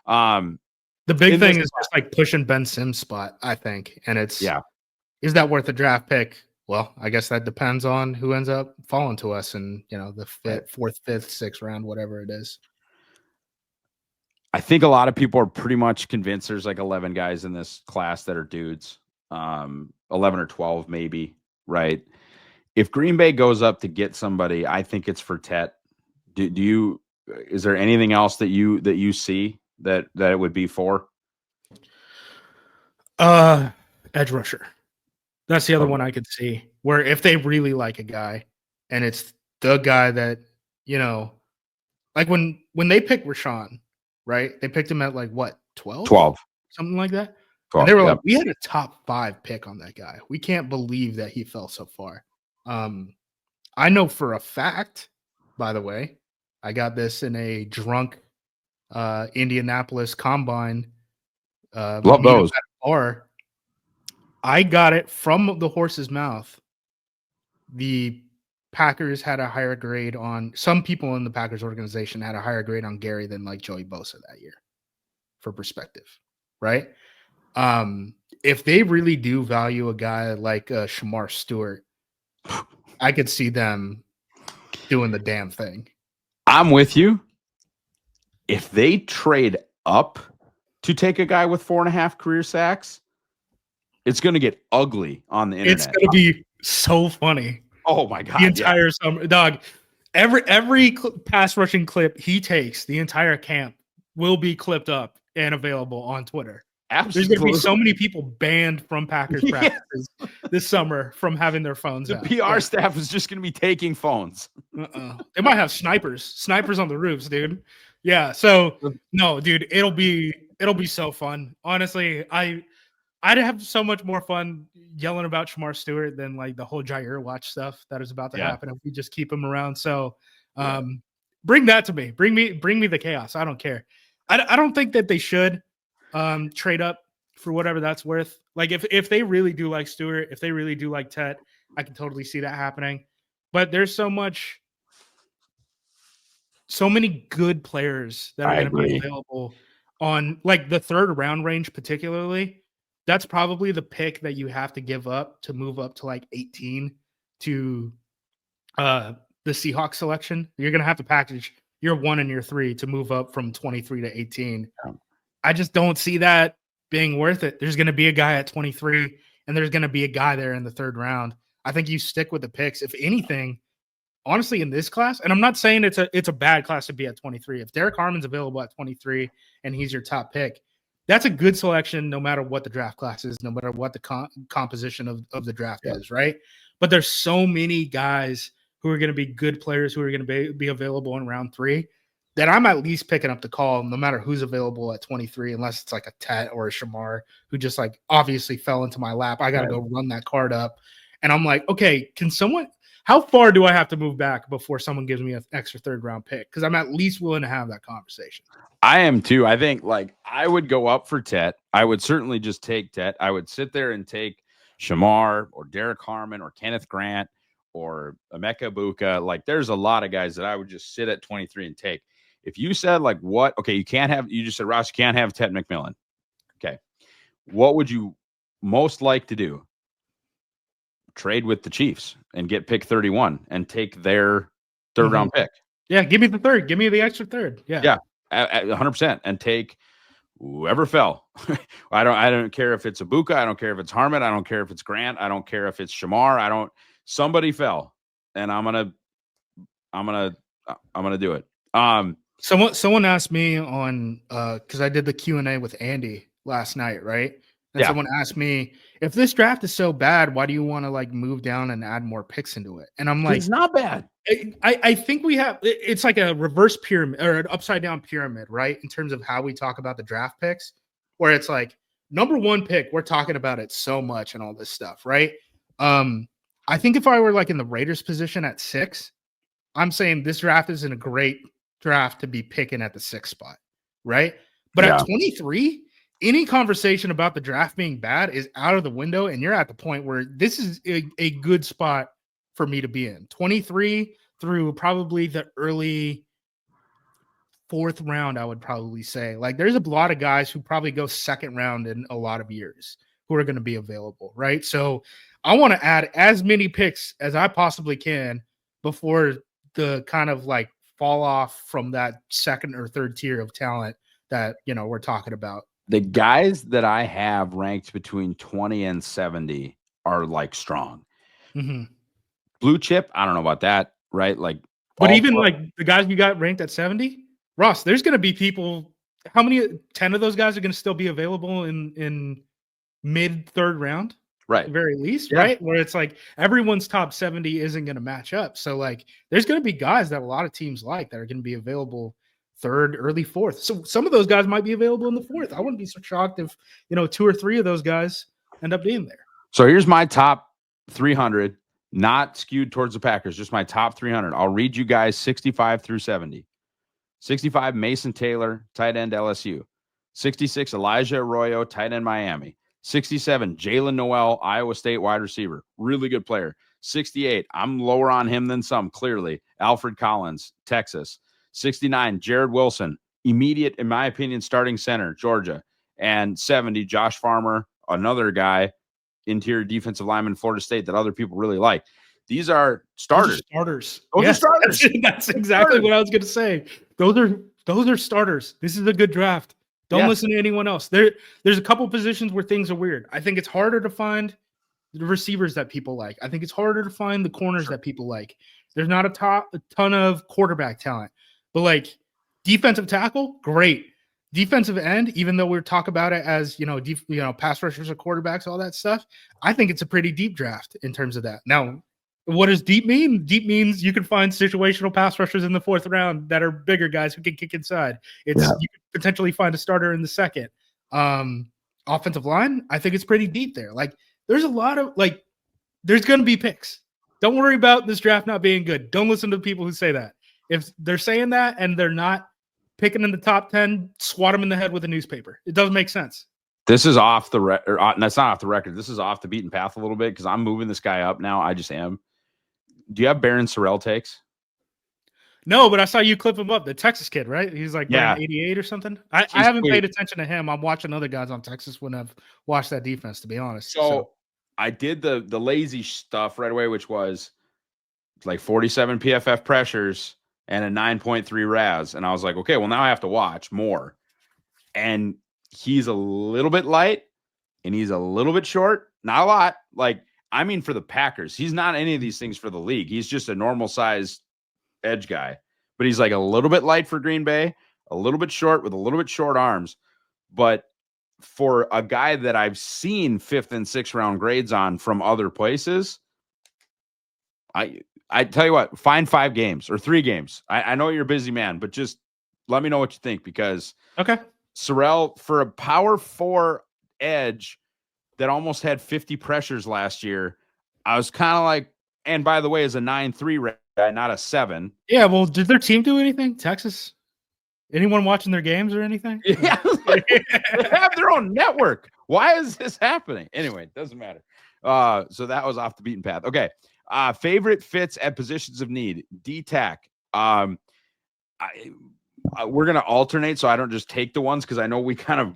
The big thing is just like pushing Ben Sims' spot, I think. And is that worth a draft pick? Well, I guess that depends on who ends up falling to us in, the 4th, 5th, 6th round, whatever it is. I think a lot of people are pretty much convinced there's like 11 guys in this class that are dudes. 11 or 12 maybe, right? If Green Bay goes up to get somebody, I think it's for Tet. Is there anything else that you see that it would be for? Edge rusher. That's the other one I could see, where if they really like a guy and it's the guy that, like when they picked Rashawn, right? They picked him at like what, 12? 12. Something like that. 12, and they were like, we had a top 5 pick on that guy. We can't believe that he fell so far. I know for a fact, by the way, I got this in a drunk Indianapolis Combine. Love Meet him those. at a bar. I got it from the horse's mouth. The Packers had a higher grade on some people in the Packers organization had a higher grade on Gary than like Joey Bosa that year, for perspective, right? If they really do value a guy like Shamar Stewart, I could see them doing the damn thing. I'm with you. If they trade up to take a guy with 4.5 career sacks, it's going to get ugly on the It's internet. gonna be so funny. Oh my The God. Yeah. entire summer, dog. Every pass rushing clip he takes, the entire camp will be clipped up and available on Twitter. There's going to be Absolutely. so many people banned from Packers Yeah. practices this summer from having their phones The out. PR staff is just going to be taking phones. They might have snipers on the roofs, dude. Yeah. So no, dude, it'll be so fun. Honestly, I'd have so much more fun yelling about Shamar Stewart than like the whole Jair watch stuff that is about to happen if we just keep him around. So bring that to me. Bring me the chaos. I don't care. I don't think that they should trade up for whatever that's worth. Like if they really do like Stewart, if they really do like Tet, I can totally see that happening. But there's so many good players that are going to be available on like the third round range, particularly. That's probably the pick that you have to give up to move up to like 18 to the Seahawks selection. You're going to have to package your 1 and your 3 to move up from 23 to 18. I just don't see that being worth it. There's going to be a guy at 23 and there's going to be a guy there in the third round. I think you stick with the picks. If anything, honestly, in this class, and I'm not saying it's a bad class to be at 23. If Derek Harmon's available at 23 and he's your top pick, that's a good selection no matter what the draft class is, no matter what the composition of the draft is, right? But there's so many guys who are going to be good players who are going to be available in round 3 that I'm at least picking up the call no matter who's available at 23, unless it's like a Tet or a Shamar who just like obviously fell into my lap. I got to go run that card up. And I'm like, okay, how far do I have to move back before someone gives me an extra third round pick? Because I'm at least willing to have that conversation. I am too. I think like I would go up for Tet. I would certainly just take Tet. I would sit there and take Shamar or Derek Harmon or Kenneth Grant or Emeka Buka. Like there's a lot of guys that I would just sit at 23 and take. If you said like what, okay, you just said, Ross, you can't have Tet McMillan. Okay. What would you most like to do? Trade with the Chiefs and get pick 31 and take their third round pick. Yeah, give me the third. Give me the extra third. Yeah. 100%, and take whoever fell. I don't care if it's Abuka. I don't care if it's Harmon. I don't care if it's Grant. I don't care if it's Shamar. Somebody fell, and I'm gonna do it. Someone asked me on because I did the Q&A with Andy last night, right? And someone asked me, if this draft is so bad, why do you want to like move down and add more picks into it? And I'm like, it's not bad. I think it's like a reverse pyramid or an upside down pyramid, right? In terms of how we talk about the draft picks, where it's like number 1 pick, we're talking about it so much and all this stuff, right? I think if I were like in the Raiders position at 6, I'm saying this draft isn't a great draft to be picking at the 6th spot, right? But at 23, any conversation about the draft being bad is out of the window, and you're at the point where this is a good spot for me to be in. 23 through probably the early 4th round, I would probably say. Like there's a lot of guys who probably go 2nd round in a lot of years who are going to be available, right? So I want to add as many picks as I possibly can before the kind of like fall off from that 2nd or 3rd tier of talent that, we're talking about. The guys that I have ranked between 20 and 70 are like strong. Blue chip, I don't know about that, right? Like, but even like the guys you got ranked at 70, Ross, there's going to be people. How many? 10 of those guys are going to still be available in mid 3rd round, right? At the very least, right? Where it's like everyone's top 70 isn't going to match up. So like, there's going to be guys that a lot of teams like that are going to be available 3rd, early 4th. So some of those guys might be available in the 4th. I wouldn't be so shocked if 2 or 3 of those guys end up being there. So here's my top 300, not skewed towards the Packers, just my top 300. I'll read you guys 65 through 70. 65, Mason Taylor, tight end LSU. 66, Elijah Arroyo, tight end Miami. 67, Jalen Noel, Iowa State wide receiver. Really good player. 68, I'm lower on him than some, clearly. Alfred Collins, Texas. 69, Jared Wilson, immediate, in my opinion, starting center, Georgia. And 70, Josh Farmer, another guy, interior defensive lineman, Florida State, that other people really like. These are starters. Those are starters. That's exactly what I was going to say. Those are starters. This is a good draft. Don't listen to anyone else. There's a couple positions where things are weird. I think it's harder to find the receivers that people like. I think it's harder to find the corners that people like. There's not a ton of quarterback talent, but like defensive tackle, great. Defensive end, even though we're talking about it as pass rushers or quarterbacks, all that stuff, I think it's a pretty deep draft in terms of that. Now, what does deep mean? Deep means you can find situational pass rushers in the 4th round that are bigger guys who can kick inside. You can potentially find a starter in the 2nd. Offensive line, I think it's pretty deep there. Like, there's a lot of there's going to be picks. Don't worry about this draft not being good. Don't listen to the people who say that. If they're saying that and they're not picking in the top 10, swat them in the head with a newspaper. It doesn't make sense. This is off the record. That's not off the record. This is off the beaten path a little bit because I'm moving this guy up now. I just am. Do you have Baron Sorrell takes? No, but I saw you clip him up. The Texas kid, right? He's like 88 or something. I haven't paid attention to him. I'm watching other guys on Texas when I've watched that defense, to be honest. So I did the lazy stuff right away, which was like 47 PFF pressures and a 9.3 RAS. And I was like, okay, well, now I have to watch more. And he's a little bit light and he's a little bit short. Not a lot. Like, I mean, for the Packers, he's not any of these things for the league. He's just a normal size edge guy, but he's like a little bit light for Green Bay, a little bit short with a little bit short arms. But for a guy that I've seen 5th and 6th round grades on from other places, I tell you what, find 5 games or 3 games. I know you're a busy man, but just let me know what you think because Sorrell, for a power 4 edge that almost had 50 pressures last year, I was kind of like, and by the way, is a 9.3 guy, not a 7. Yeah, well, did their team do anything? Texas? Anyone watching their games or anything? Yeah, like, they have their own network. Why is this happening? Anyway, it doesn't matter. So that was off the beaten path. Okay. Favorite fits at positions of need. D-tack. We're going to alternate so I don't just take the ones because I know we kind of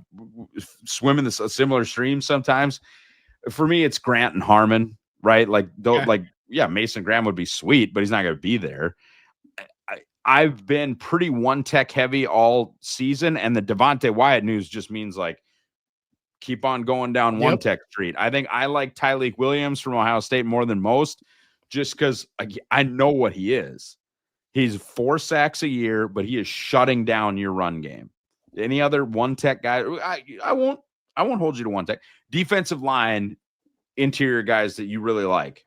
swim in this a similar stream sometimes. For me, it's Grant and Harmon, right? Like, Mason Graham would be sweet, but he's not going to be there. I've been pretty one-tech heavy all season, and the Devontae Wyatt news just means like keep on going down one-tech street. I think I like Tyleik Williams from Ohio State more than most just because I know what he is. He's 4 sacks a year, but he is shutting down your run game. Any other one-tech guy, I won't hold you to one-tech. Defensive line, interior guys that you really like.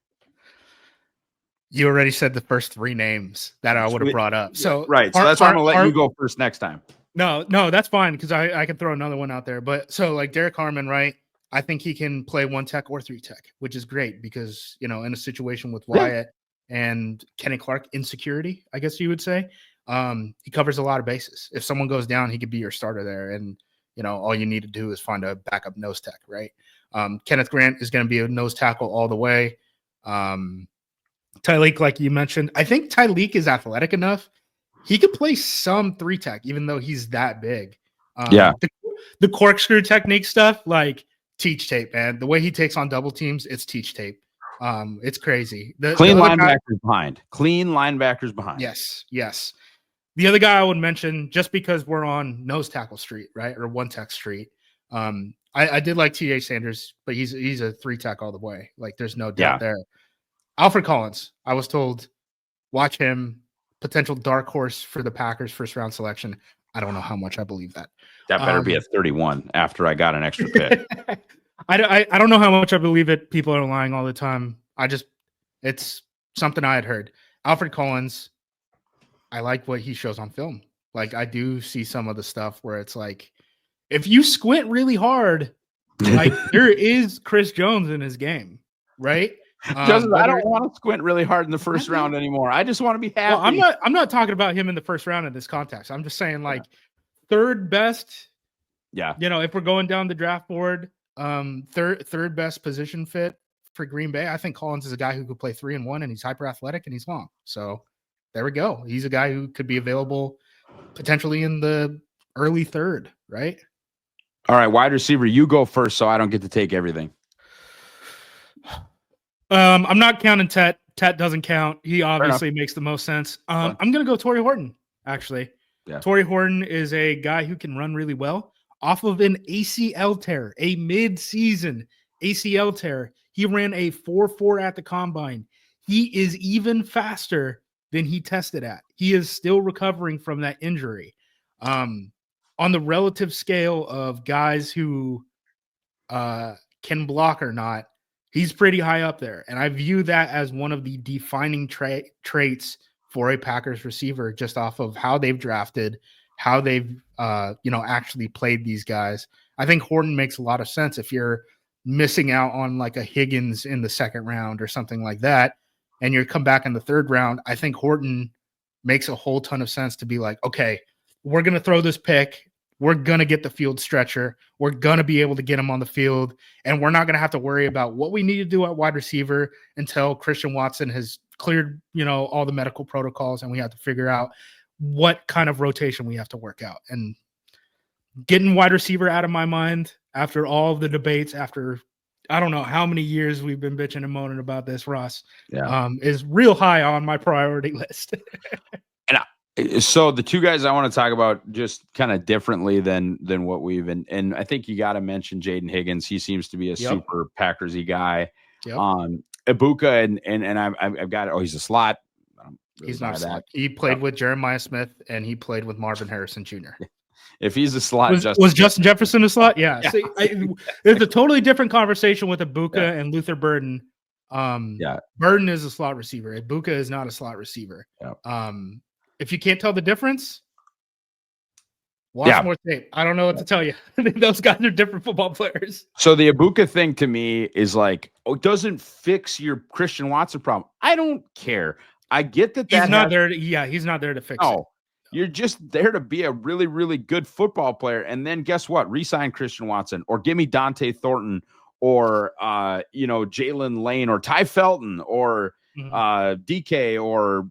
You already said the first 3 names that I would have brought up. So right. So that's why I'm gonna let you go first next time. No, that's fine because I can throw another one out there. But so like Derek Harmon, right? I think he can play 1-tech or 3-tech, which is great because in a situation with Wyatt and Kenny Clark insecurity, I guess you would say, he covers a lot of bases. If someone goes down, he could be your starter there, and all you need to do is find a backup nose tech, right? Kenneth Grant is going to be a nose tackle all the way. Tyleik, like you mentioned, I think Tyleik is athletic enough. He could play some 3-tech, even though he's that big. The corkscrew technique stuff, like teach tape, man. The way he takes on double teams, it's teach tape. It's crazy. Clean linebackers behind. Yes. The other guy I would mention, just because we're on nose tackle street, right, or 1-tech street. I did like T.J. Sanders, but he's a 3-tech all the way. Like, there's no doubt there. Alfred Collins, I was told, watch him, potential dark horse for the Packers first round selection. I don't know how much I believe that. That better be a 31 after I got an extra pick. I don't know how much I believe it. People are lying all the time. It's something I had heard. Alfred Collins, I like what he shows on film. Like, I do see some of the stuff where it's like, if you squint really hard, like there is Chris Jones in his game, right? Just I Whether don't want to squint really hard in the first round anymore. I just want to be well, happy. I'm not talking about him in the first round in this context. I'm just saying like third best. Yeah. If we're going down the draft board, third best position fit for Green Bay, I think Collins is a guy who could play 3-1, and he's hyper athletic and he's long. So there we go. He's a guy who could be available potentially in the early third, right? All right, wide receiver, you go first, so I don't get to take everything. I'm not counting Tet. Tet doesn't count. He obviously makes the most sense. I'm going to go Torrey Horton, actually. Yeah. Torrey Horton is a guy who can run really well off of an ACL tear, a mid-season ACL tear. He ran a 4.4 at the combine. He is even faster than he tested at. He is still recovering from that injury. On the relative scale of guys who can block or not, he's pretty high up there. And I view that as one of the defining traits for a Packers receiver, just off of how they've drafted, how they've actually played these guys. I think Horton makes a lot of sense if you're missing out on like a Higgins in the second round or something like that, and you come back in the third round. I think Horton makes a whole ton of sense to be like, okay, we're going to throw this pick. We're going to get the field stretcher. We're going to be able to get him on the field. And we're not going to have to worry about what we need to do at wide receiver until Christian Watson has cleared, all the medical protocols. And we have to figure out what kind of rotation we have to work out. And getting wide receiver out of my mind after all of the debates, after I don't know how many years we've been bitching and moaning about this, Ross, is real high on my priority list. So the two guys I want to talk about just kind of differently than what we've and I think you got to mention Jaden Higgins. He seems to be a super Packersy guy. Yep. Ibuka and I've got he's a slot. He's not a slot. He played with Jeremiah Smith and he played with Marvin Harrison Jr. If he's a slot, was Justin Jefferson a slot? Yeah. See, it's a totally different conversation with Ibuka and Luther Burden. Burden is a slot receiver. Ibuka is not a slot receiver. Yeah. If you can't tell the difference, watch more tape. I don't know what to tell you. Those guys are different football players. So the Ibuka thing to me is like, it doesn't fix your Christian Watson problem. I don't care. I get that. He's not there. He's not there to fix it. You're just there to be a really, really good football player. And then guess what? Resign Christian Watson or give me Dante Thornton or, Jalen Lane or Ty Felton or DK or,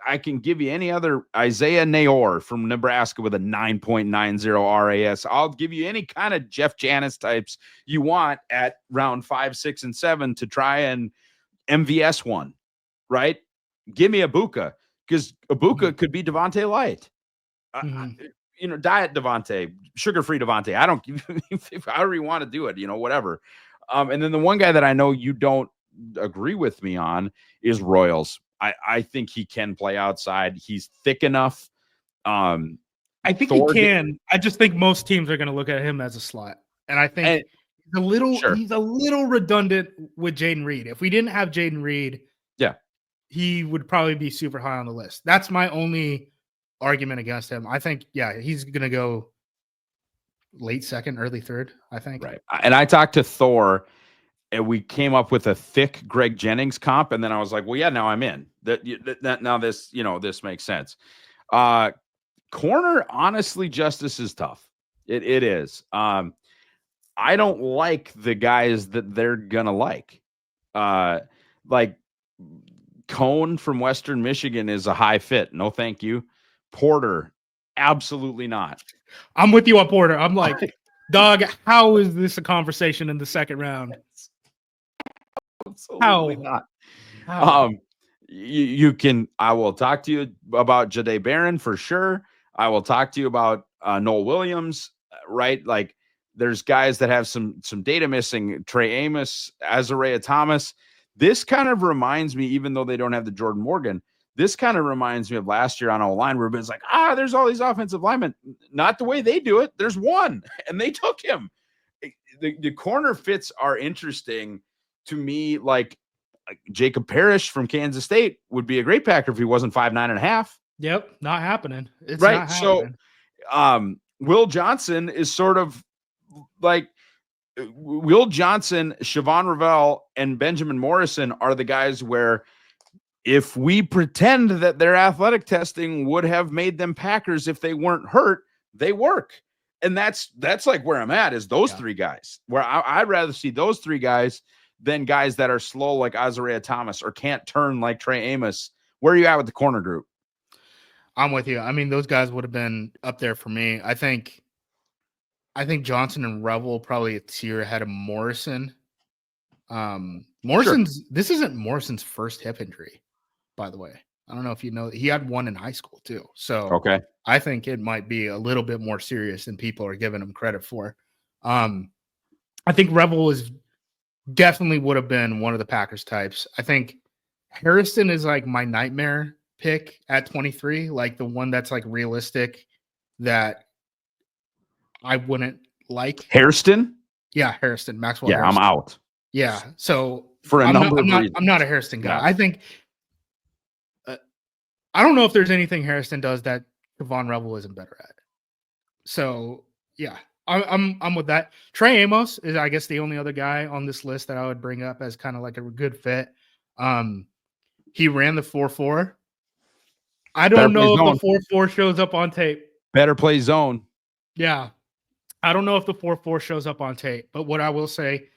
I can give you any other Isaiah Nayor from Nebraska with a 9.90 RAS. I'll give you any kind of Jeff Janis types you want at round 5, 6, and 7 to try and MVS one, right? Give me Ibuka because Ibuka could be Devontae Light. Diet Devontae, sugar-free Devontae. I don't, however you want to do it, whatever. And then the one guy that I know you don't agree with me on is Royals. I think he can play outside. He's thick enough. I think he can. I just think most teams are going to look at him as a slot. And I think he's a little redundant with Jaden Reed. If we didn't have Jaden Reed, he would probably be super high on the list. That's my only argument against him. I think, he's going to go late second, early third, I think. Right. And I talked to Thor, and we came up with a thick Greg Jennings comp, and then I was like, well, yeah, now I'm in. That now this, this makes sense. Corner, honestly, Justice is tough. It is. I don't like the guys that they're gonna like. Like Cone from Western Michigan is a high fit. No, thank you. Porter, absolutely not. I'm with you on Porter. I'm like, dog, how is this a conversation in the second round? Absolutely not. How? You can. I will talk to you about Jahdae Barron for sure. I will talk to you about Noel Williams. Right, like there's guys that have some data missing. Trey Amos, Azariah Thomas. This kind of reminds me, even though they don't have the Jordan Morgan, this kind of reminds me of last year on O-line where it's like, there's all these offensive linemen. Not the way they do it. There's one, and they took him. The corner fits are interesting to me. Like Jacob Parrish from Kansas State would be a great Packer if he wasn't 5'9.5". Yep, not happening. It's right. Not happening. So, Will Johnson is sort of like Will Johnson, Siobhan Revell, and Benjamin Morrison are the guys where if we pretend that their athletic testing would have made them Packers if they weren't hurt, they work. And that's like where I'm at is those three guys, where I'd rather see those three guys than guys that are slow like Azariah Thomas or can't turn like Trey Amos. Where are you at with the corner group? I'm with you. I mean, those guys would have been up there for me. I think Johnson and Revel probably a tier ahead of Morrison. This isn't Morrison's first hip injury, by the way. I don't know if you know, he had one in high school too. So okay, I think it might be a little bit more serious than people are giving him credit for. I think Revel definitely would have been one of the Packers types. I think Harrison is like my nightmare pick at 23, like the one that's like realistic that I wouldn't like. Hairston? Yeah, Hairston, Maxwell. Yeah, Hairston. I'm out. Yeah, so for a number of reasons. I'm not a Hairston guy. Yeah. I think I don't know if there's anything Hairston does that Javon Revel isn't better at. So yeah, I'm with that. Trey Amos is, I guess, the only other guy on this list that I would bring up as kind of like a good fit. He ran the 4.4. I don't know if the 4.4 shows up on tape. Better play zone. Yeah. I don't know if the 4.4 shows up on tape, but what I will say,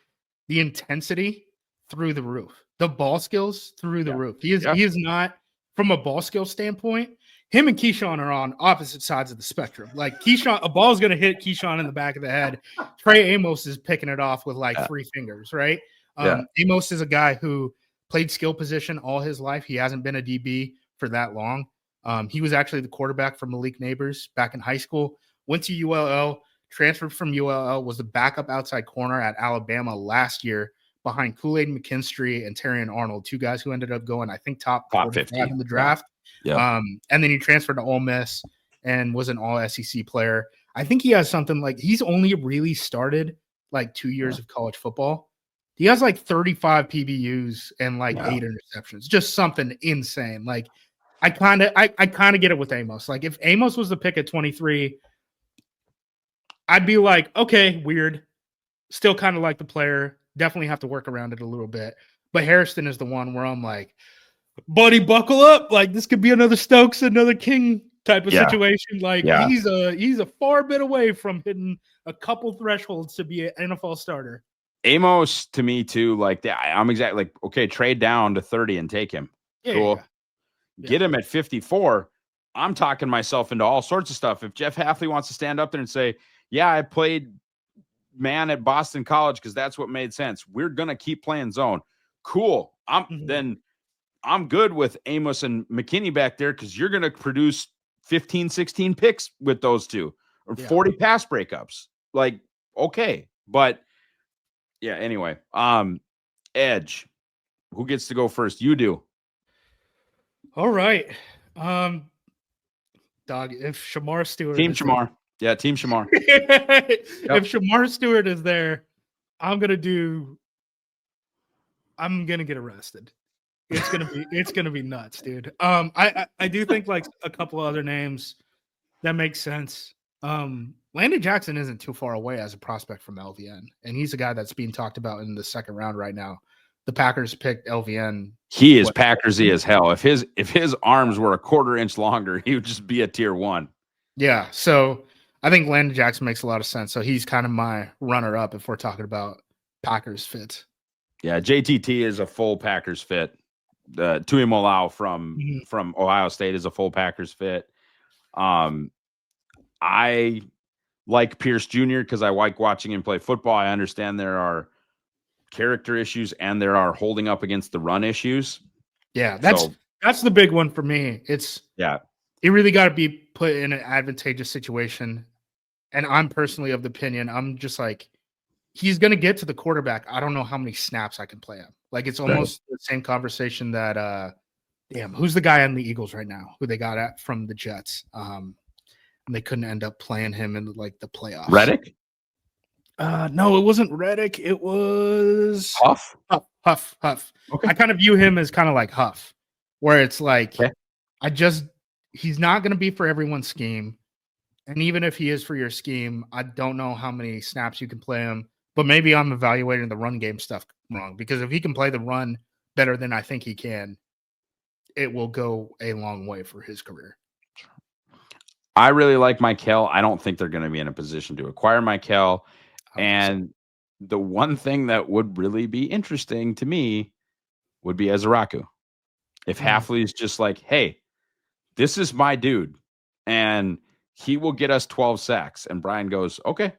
the intensity through the roof, the ball skills through the roof. He is not, from a ball skill standpoint, him and Keyshawn are on opposite sides of the spectrum. Like Keyshawn, a ball is going to hit Keyshawn in the back of the head. Trey Amos is picking it off with like 3 fingers, right? Amos is a guy who played skill position all his life. He hasn't been a DB for that long. He was actually the quarterback for Malik Neighbors back in high school, went to ULL, transferred from ULL, was the backup outside corner at Alabama last year behind Kool-Aid McKinstry and Terrion Arnold, 2 guys who ended up going, I think, top 50 in the draft. Yeah. And then he transferred to Ole Miss and was an all-SEC player. I think he has something like, he's only really started like 2 years of college football. He has like 35 PBUs and like 8 interceptions, just something insane. Like I kind of get it with Amos. Like if Amos was the pick at 23, I'd be like, okay, weird. Still kind of like the player. Definitely have to work around it a little bit. But Hairston is the one where I'm like, buddy, buckle up. Like this could be another Stokes, another King type of situation. Like he's a far bit away from hitting a couple thresholds to be an NFL starter. Amos to me too, like I'm exactly like, okay, trade down to 30 and take him. Cool. Get him at 54. I'm talking myself into all sorts of stuff. If Jeff Hafley wants to stand up there and say, yeah, I played man at Boston College because that's what made sense. We're gonna keep playing zone. Cool. Then I'm good with Amos and McKinney back there because you're gonna produce 15, 16 picks with those two or 40 pass breakups. Like, okay. But yeah, anyway. Edge. Who gets to go first? You do. All right. Dog, if Shamar Stewart Team Shamar. Yeah, Team Shamar. If Shamar Stewart is there, I'm gonna get arrested. It's gonna be nuts, dude. I do think like a couple other names that makes sense. Landon Jackson isn't too far away as a prospect from LVN, and he's a guy that's being talked about in the second round right now. The Packers picked LVN. He is Packersy as hell. If his arms were a quarter inch longer, he would just be a tier 1. Yeah, so I think Landon Jackson makes a lot of sense. So he's kind of my runner-up if we're talking about Packers fits. Yeah, JTT is a full Packers fit. Tui Molau from Ohio State is a full Packers fit. I like Pierce Jr. because I like watching him play football. I understand there are character issues and there are holding up against the run issues. Yeah, that's the big one for me. He really got to be put in an advantageous situation. And I'm personally of the opinion, I'm just like, he's going to get to the quarterback. I don't know how many snaps I can play him. Like it's almost the same conversation that who's the guy on the Eagles right now who they got at from the Jets? And they couldn't end up playing him in like the playoffs. Reddick? No, it wasn't Reddick. It was Huff. Okay. I kind of view him as kind of like Huff, where it's like, he's not going to be for everyone's scheme. And even if he is for your scheme, I don't know how many snaps you can play him. but maybe I'm evaluating the run game stuff wrong, because if he can play the run better than I think he can, it will go a long way for his career. I really like Michael. I don't think they're going to be in a position to acquire Michael. I don't think so. And the one thing that would really be interesting to me would be Ezraku. If Halfley's just like, hey, this is my dude, and he will get us 12 sacks. And Brian goes, okay.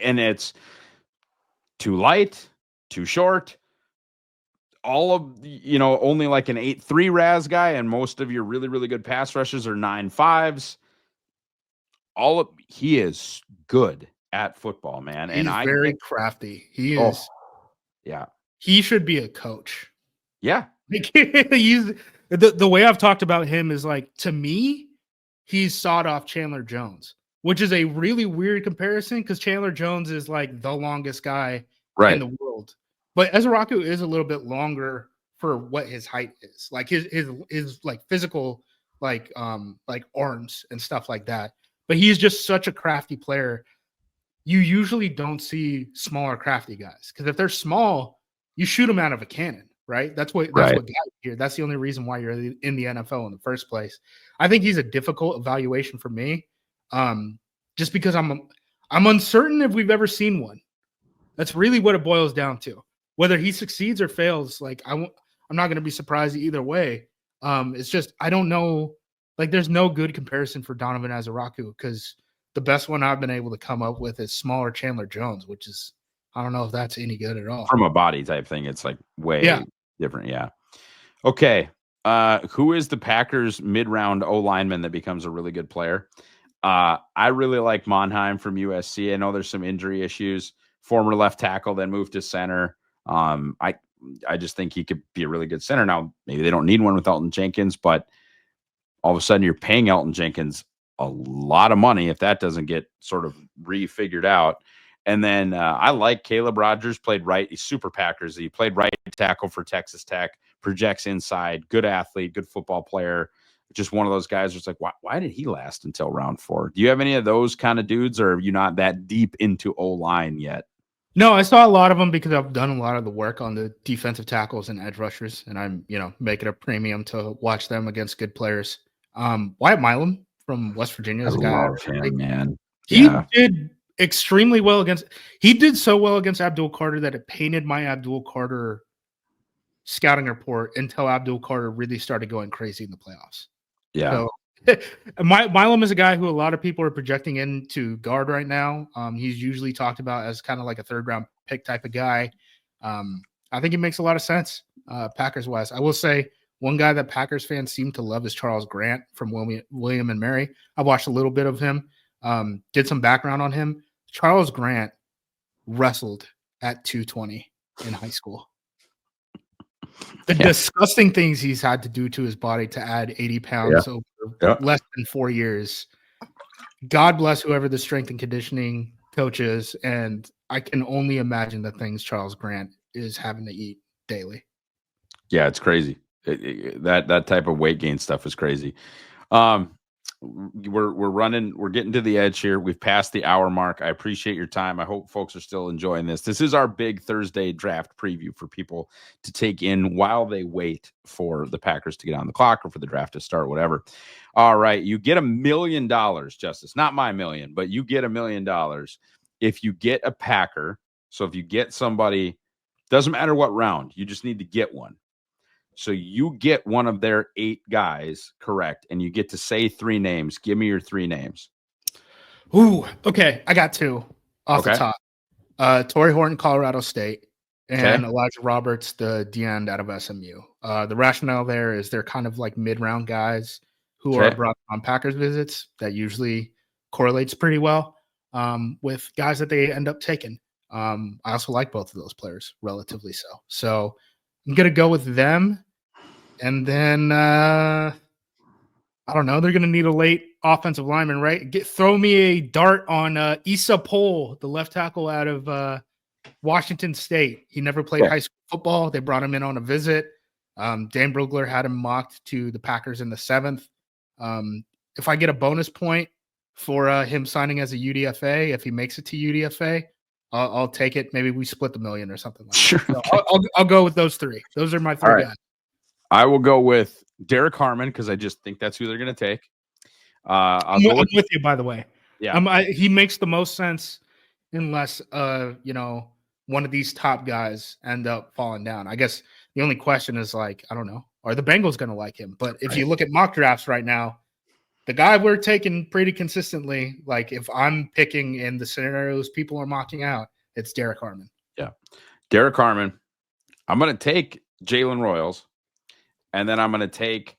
And it's too light, too short. All of, only like an 8.3 Raz guy, and most of your really, really good pass rushes are 9.5s. He is good at football, man. He's And very crafty. He oh, is. yeah. He should be a coach. Yeah. Like, he's the way I've talked about him is like, to me, he's sawed off Chandler Jones, which is a really weird comparison because Chandler Jones is like the longest guy in the world. But Ezraku is a little bit longer for what his height is. Like his like physical like arms and stuff like that. But he's just such a crafty player. You usually don't see smaller crafty guys, because if they're small, you shoot them out of a cannon, right? That's what got you here. That's the only reason why you're in the NFL in the first place. I think he's a difficult evaluation for me, just because I'm uncertain if we've ever seen one. That's really what it boils down to. Whether he succeeds or fails, like I'm not going to be surprised either way. It's just I don't know. Like, there's no good comparison for Donovan Ezraku, because the best one I've been able to come up with is smaller Chandler Jones, which is, I don't know if that's any good at all. From a body type thing, it's like way different. Yeah. Okay. Who is the Packers mid-round O lineman that becomes a really good player? I really like Monheim from USC. I know there's some injury issues. Former left tackle, then moved to center. I just think he could be a really good center. Now, maybe they don't need one with Elton Jenkins, but all of a sudden you're paying Elton Jenkins a lot of money if that doesn't get sort of refigured out. And then I like Caleb Rogers, played right. He's super Packers. He played right tackle for Texas Tech, projects inside, good athlete, good football player. Just one of those guys who's like, why did he last until round 4? Do you have any of those kind of dudes, or are you not that deep into O-line yet? No, I saw a lot of them because I've done a lot of the work on the defensive tackles and edge rushers, and I'm, making a premium to watch them against good players. Wyatt Milam from West Virginia is a guy. I love him, man. He did extremely well he did so well against Abdul Carter that it painted my Abdul Carter scouting report until Abdul Carter really started going crazy in the playoffs. Yeah. So Milam is a guy who a lot of people are projecting into guard right now. He's usually talked about as kind of like a 3rd round pick type of guy. I think it makes a lot of sense, Packers wise. I will say one guy that Packers fans seem to love is Charles Grant from William and Mary. I watched a little bit of him, did some background on him. Charles Grant wrestled at 220 in high school. The disgusting things he's had to do to his body to add 80 pounds over less than 4 years. God bless whoever the strength and conditioning coach is. And I can only imagine the things Charles Grant is having to eat daily. Yeah, it's crazy. That type of weight gain stuff is crazy. We're getting to the edge here. We've passed the hour mark. I appreciate your time. I hope folks are still enjoying this. This is our big Thursday draft preview for people to take in while they wait for the Packers to get on the clock or for the draft to start, whatever. All right. You get $1 million, Justis, not my million, but you get $1 million if you get a Packer. So if you get somebody, doesn't matter what round, you just need to get one. So you get one of their 8 guys correct, and you get to say 3 names. Give me your 3 names. Ooh, okay. I got 2 off the top. Torrey Horton, Colorado State, and Elijah Roberts, the D-end out of SMU. The rationale there is they're kind of like mid-round guys who are brought on Packers visits. That usually correlates pretty well with guys that they end up taking. I also like both of those players, relatively so. So I'm going to go with them. And then, I don't know, they're going to need a late offensive lineman, right? Throw me a dart on Issa Pohl, the left tackle out of Washington State. He never played high school football. They brought him in on a visit. Dan Brugler had him mocked to the Packers in the 7th. If I get a bonus point for him signing as a UDFA. If he makes it to UDFA, I'll take it. Maybe we split the million or something like Sure. that. So Okay. I'll go with those three. Those are my All three right. guys. I will go with Derek Harmon because I just think that's who they're going to take. I'll go I'm with with you, by the way. yeah. He makes the most sense unless one of these top guys end up falling down. I guess the only question is like, I don't know, are the Bengals going to like him? But if you look at mock drafts right now, the guy we're taking pretty consistently, like if I'm picking in the scenarios people are mocking out, it's Derek Harmon. Yeah. Derek Harmon. I'm going to take Jalen Royals, and then I'm going to take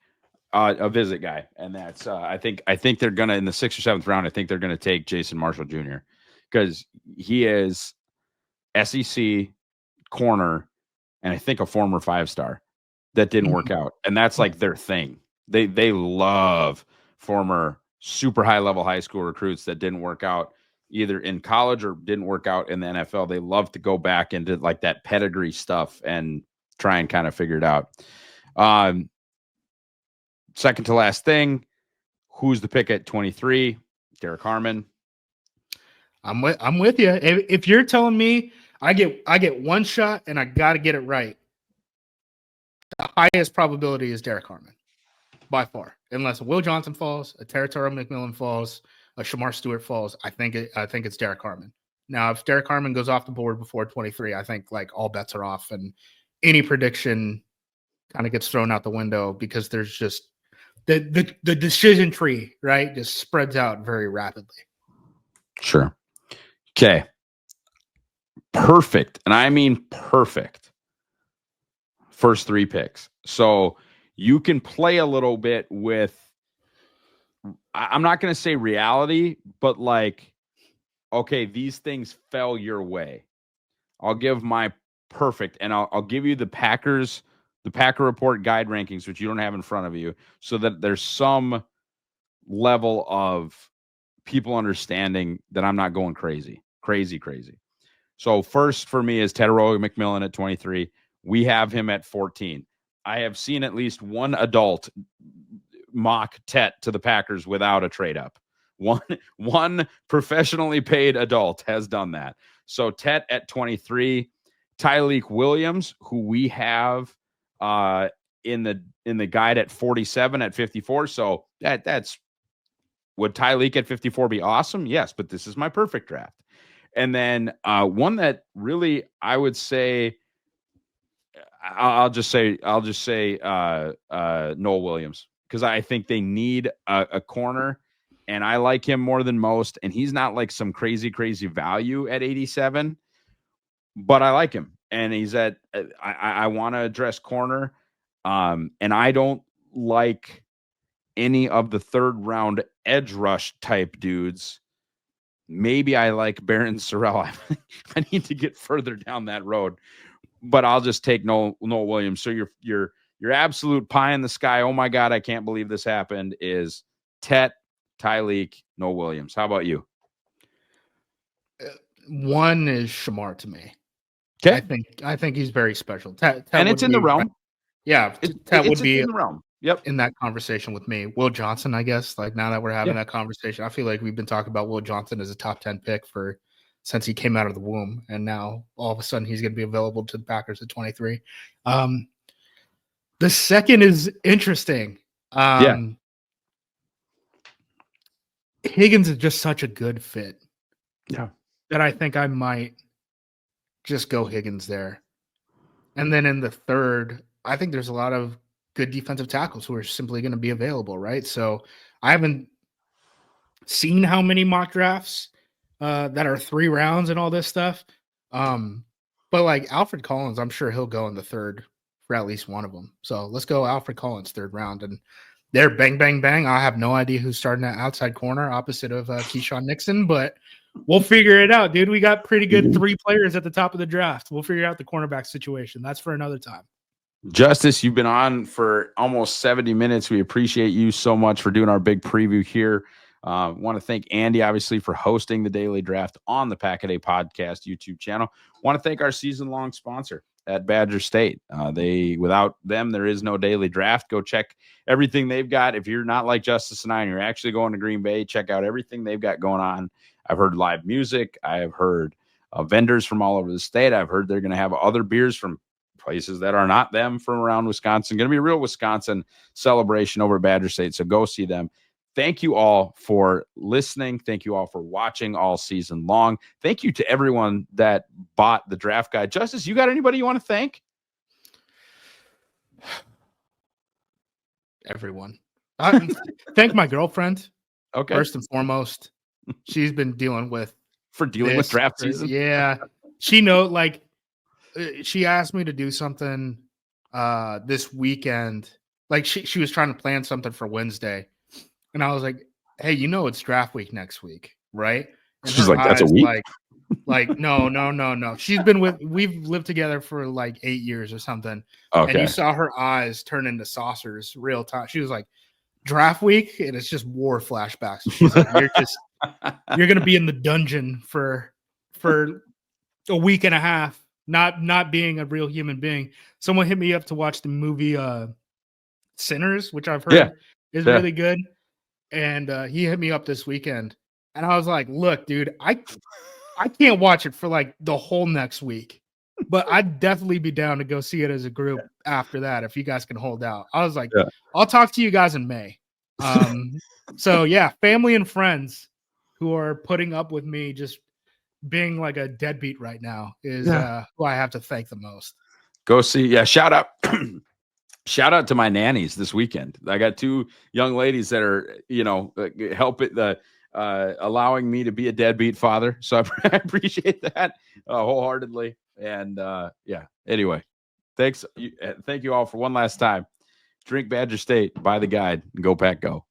a visit guy, and that's I think they're going to in the 6th or 7th round. I think they're going to take Jason Marshall Jr. because he is SEC corner, and I think a former 5-star that didn't work out, and that's like their thing. They love former super high level high school recruits that didn't work out either in college or didn't work out in the NFL. They love to go back into like that pedigree stuff and try and kind of figure it out. Second to last thing, who's the pick at 23? Derek Harmon. I'm with you. If you're telling me I get one shot and I got to get it right, the highest probability is Derek Harmon by far. Unless Will Johnson falls, a Territorial McMillan falls, a Shamar Stewart falls, I think it's Derek Harmon. Now, if Derek Harmon goes off the board before 23, I think like all bets are off and any prediction kind of gets thrown out the window because there's just the decision tree, right, just spreads out very rapidly. Sure. Okay. Perfect. And I mean perfect. First 3 picks. So you can play a little bit with, I'm not going to say reality, but like, okay, these things fell your way. I'll give my perfect, and I'll give you the Packer report guide rankings, which you don't have in front of you, so that there's some level of people understanding that I'm not going crazy. So first for me is Tedoroy McMillan at 23. We have him at 14. I have seen at least one adult mock Tet to the Packers without a trade up. One professionally paid adult has done that. So Tet at 23, Tyleek Williams, who we have in the guide at 47 at 54. So that's would Tyleek at 54 be awesome? Yes, but this is my perfect draft. And then one that really I would say I'll just say Noel Williams because I think they need a corner, and I like him more than most. And he's not like some crazy value at 87, but I like him, and he's at. I want to address corner, and I don't like any of the 3rd round edge rush type dudes. Maybe I like Baron Sorrell. I need to get further down that road, but I'll just take Noel Williams. So your absolute pie in the sky. Oh my God, I can't believe this happened. Is Tet, Tyleek, Noel Williams. How about you? One is Shamar to me. Okay, I think he's very special. Tet and it's in the realm. Yeah, Tet would be in the realm. Yep. In that conversation with me. Will Johnson, I guess, like now that we're having that conversation, I feel like we've been talking about Will Johnson as a top 10 pick since he came out of the womb. And now all of a sudden he's going to be available to the Packers at 23. The second is interesting. Higgins is just such a good fit. Yeah. That I think I might just go Higgins there. And then in the third, I think there's a lot of good defensive tackles who are simply going to be available, right? So I haven't seen how many mock drafts that are 3 rounds and all this stuff. But like Alfred Collins, I'm sure he'll go in the 3rd for at least one of them. So let's go Alfred Collins 3rd round. And they're bang, bang, bang. I have no idea who's starting at outside corner opposite of Keyshawn Nixon, but we'll figure it out, dude. We got pretty good 3 players at the top of the draft. We'll figure out the cornerback situation. That's for another time. Justis, you've been on for almost 70 minutes. We appreciate you so much for doing our big preview here. Want to thank Andy, obviously, for hosting the Daily Draft on the Pack-A-Day Podcast YouTube channel. Want to thank our season-long sponsor, at Badger State. Without them, there is no daily draft. Go check everything they've got. If you're not like Justice and I, and you're actually going to Green Bay, check out everything they've got going on. I've heard live music. I have heard vendors from all over the state. I've heard they're going to have other beers from places that are not them from around Wisconsin. Going to be a real Wisconsin celebration over at Badger State. So go see them. Thank you all for listening. Thank you all for watching all season long. Thank you to everyone that bought the draft guide. Justice, you got anybody you want to thank? Everyone. Thank my girlfriend. Okay. First and foremost. She's been dealing with draft season. Yeah. She asked me to do something this weekend. Like she was trying to plan something for Wednesday. And I was like, hey, it's draft week next week, right? And she's like, that's a week? No. We've lived together for like 8 years or something. Okay. And you saw her eyes turn into saucers real time. She was like, draft week, and it's just war flashbacks. She's like, you're gonna be in the dungeon for a week and a half, not being a real human being. Someone hit me up to watch the movie Sinners, which I've heard is really good. And he hit me up this weekend, and I was like, "Look, dude, I can't watch it for like the whole next week, but I'd definitely be down to go see it as a group after that if you guys can hold out." I was like, "I'll talk to you guys in May." So yeah, family and friends who are putting up with me just being like a deadbeat right now is who I have to thank the most. Go see, shout out. Shout out to my nannies this weekend. I got 2 young ladies that are, allowing me to be a deadbeat father. So I appreciate that wholeheartedly. And anyway, thanks. Thank you all for one last time. Drink Badger State, buy the guide, and go Pack Go.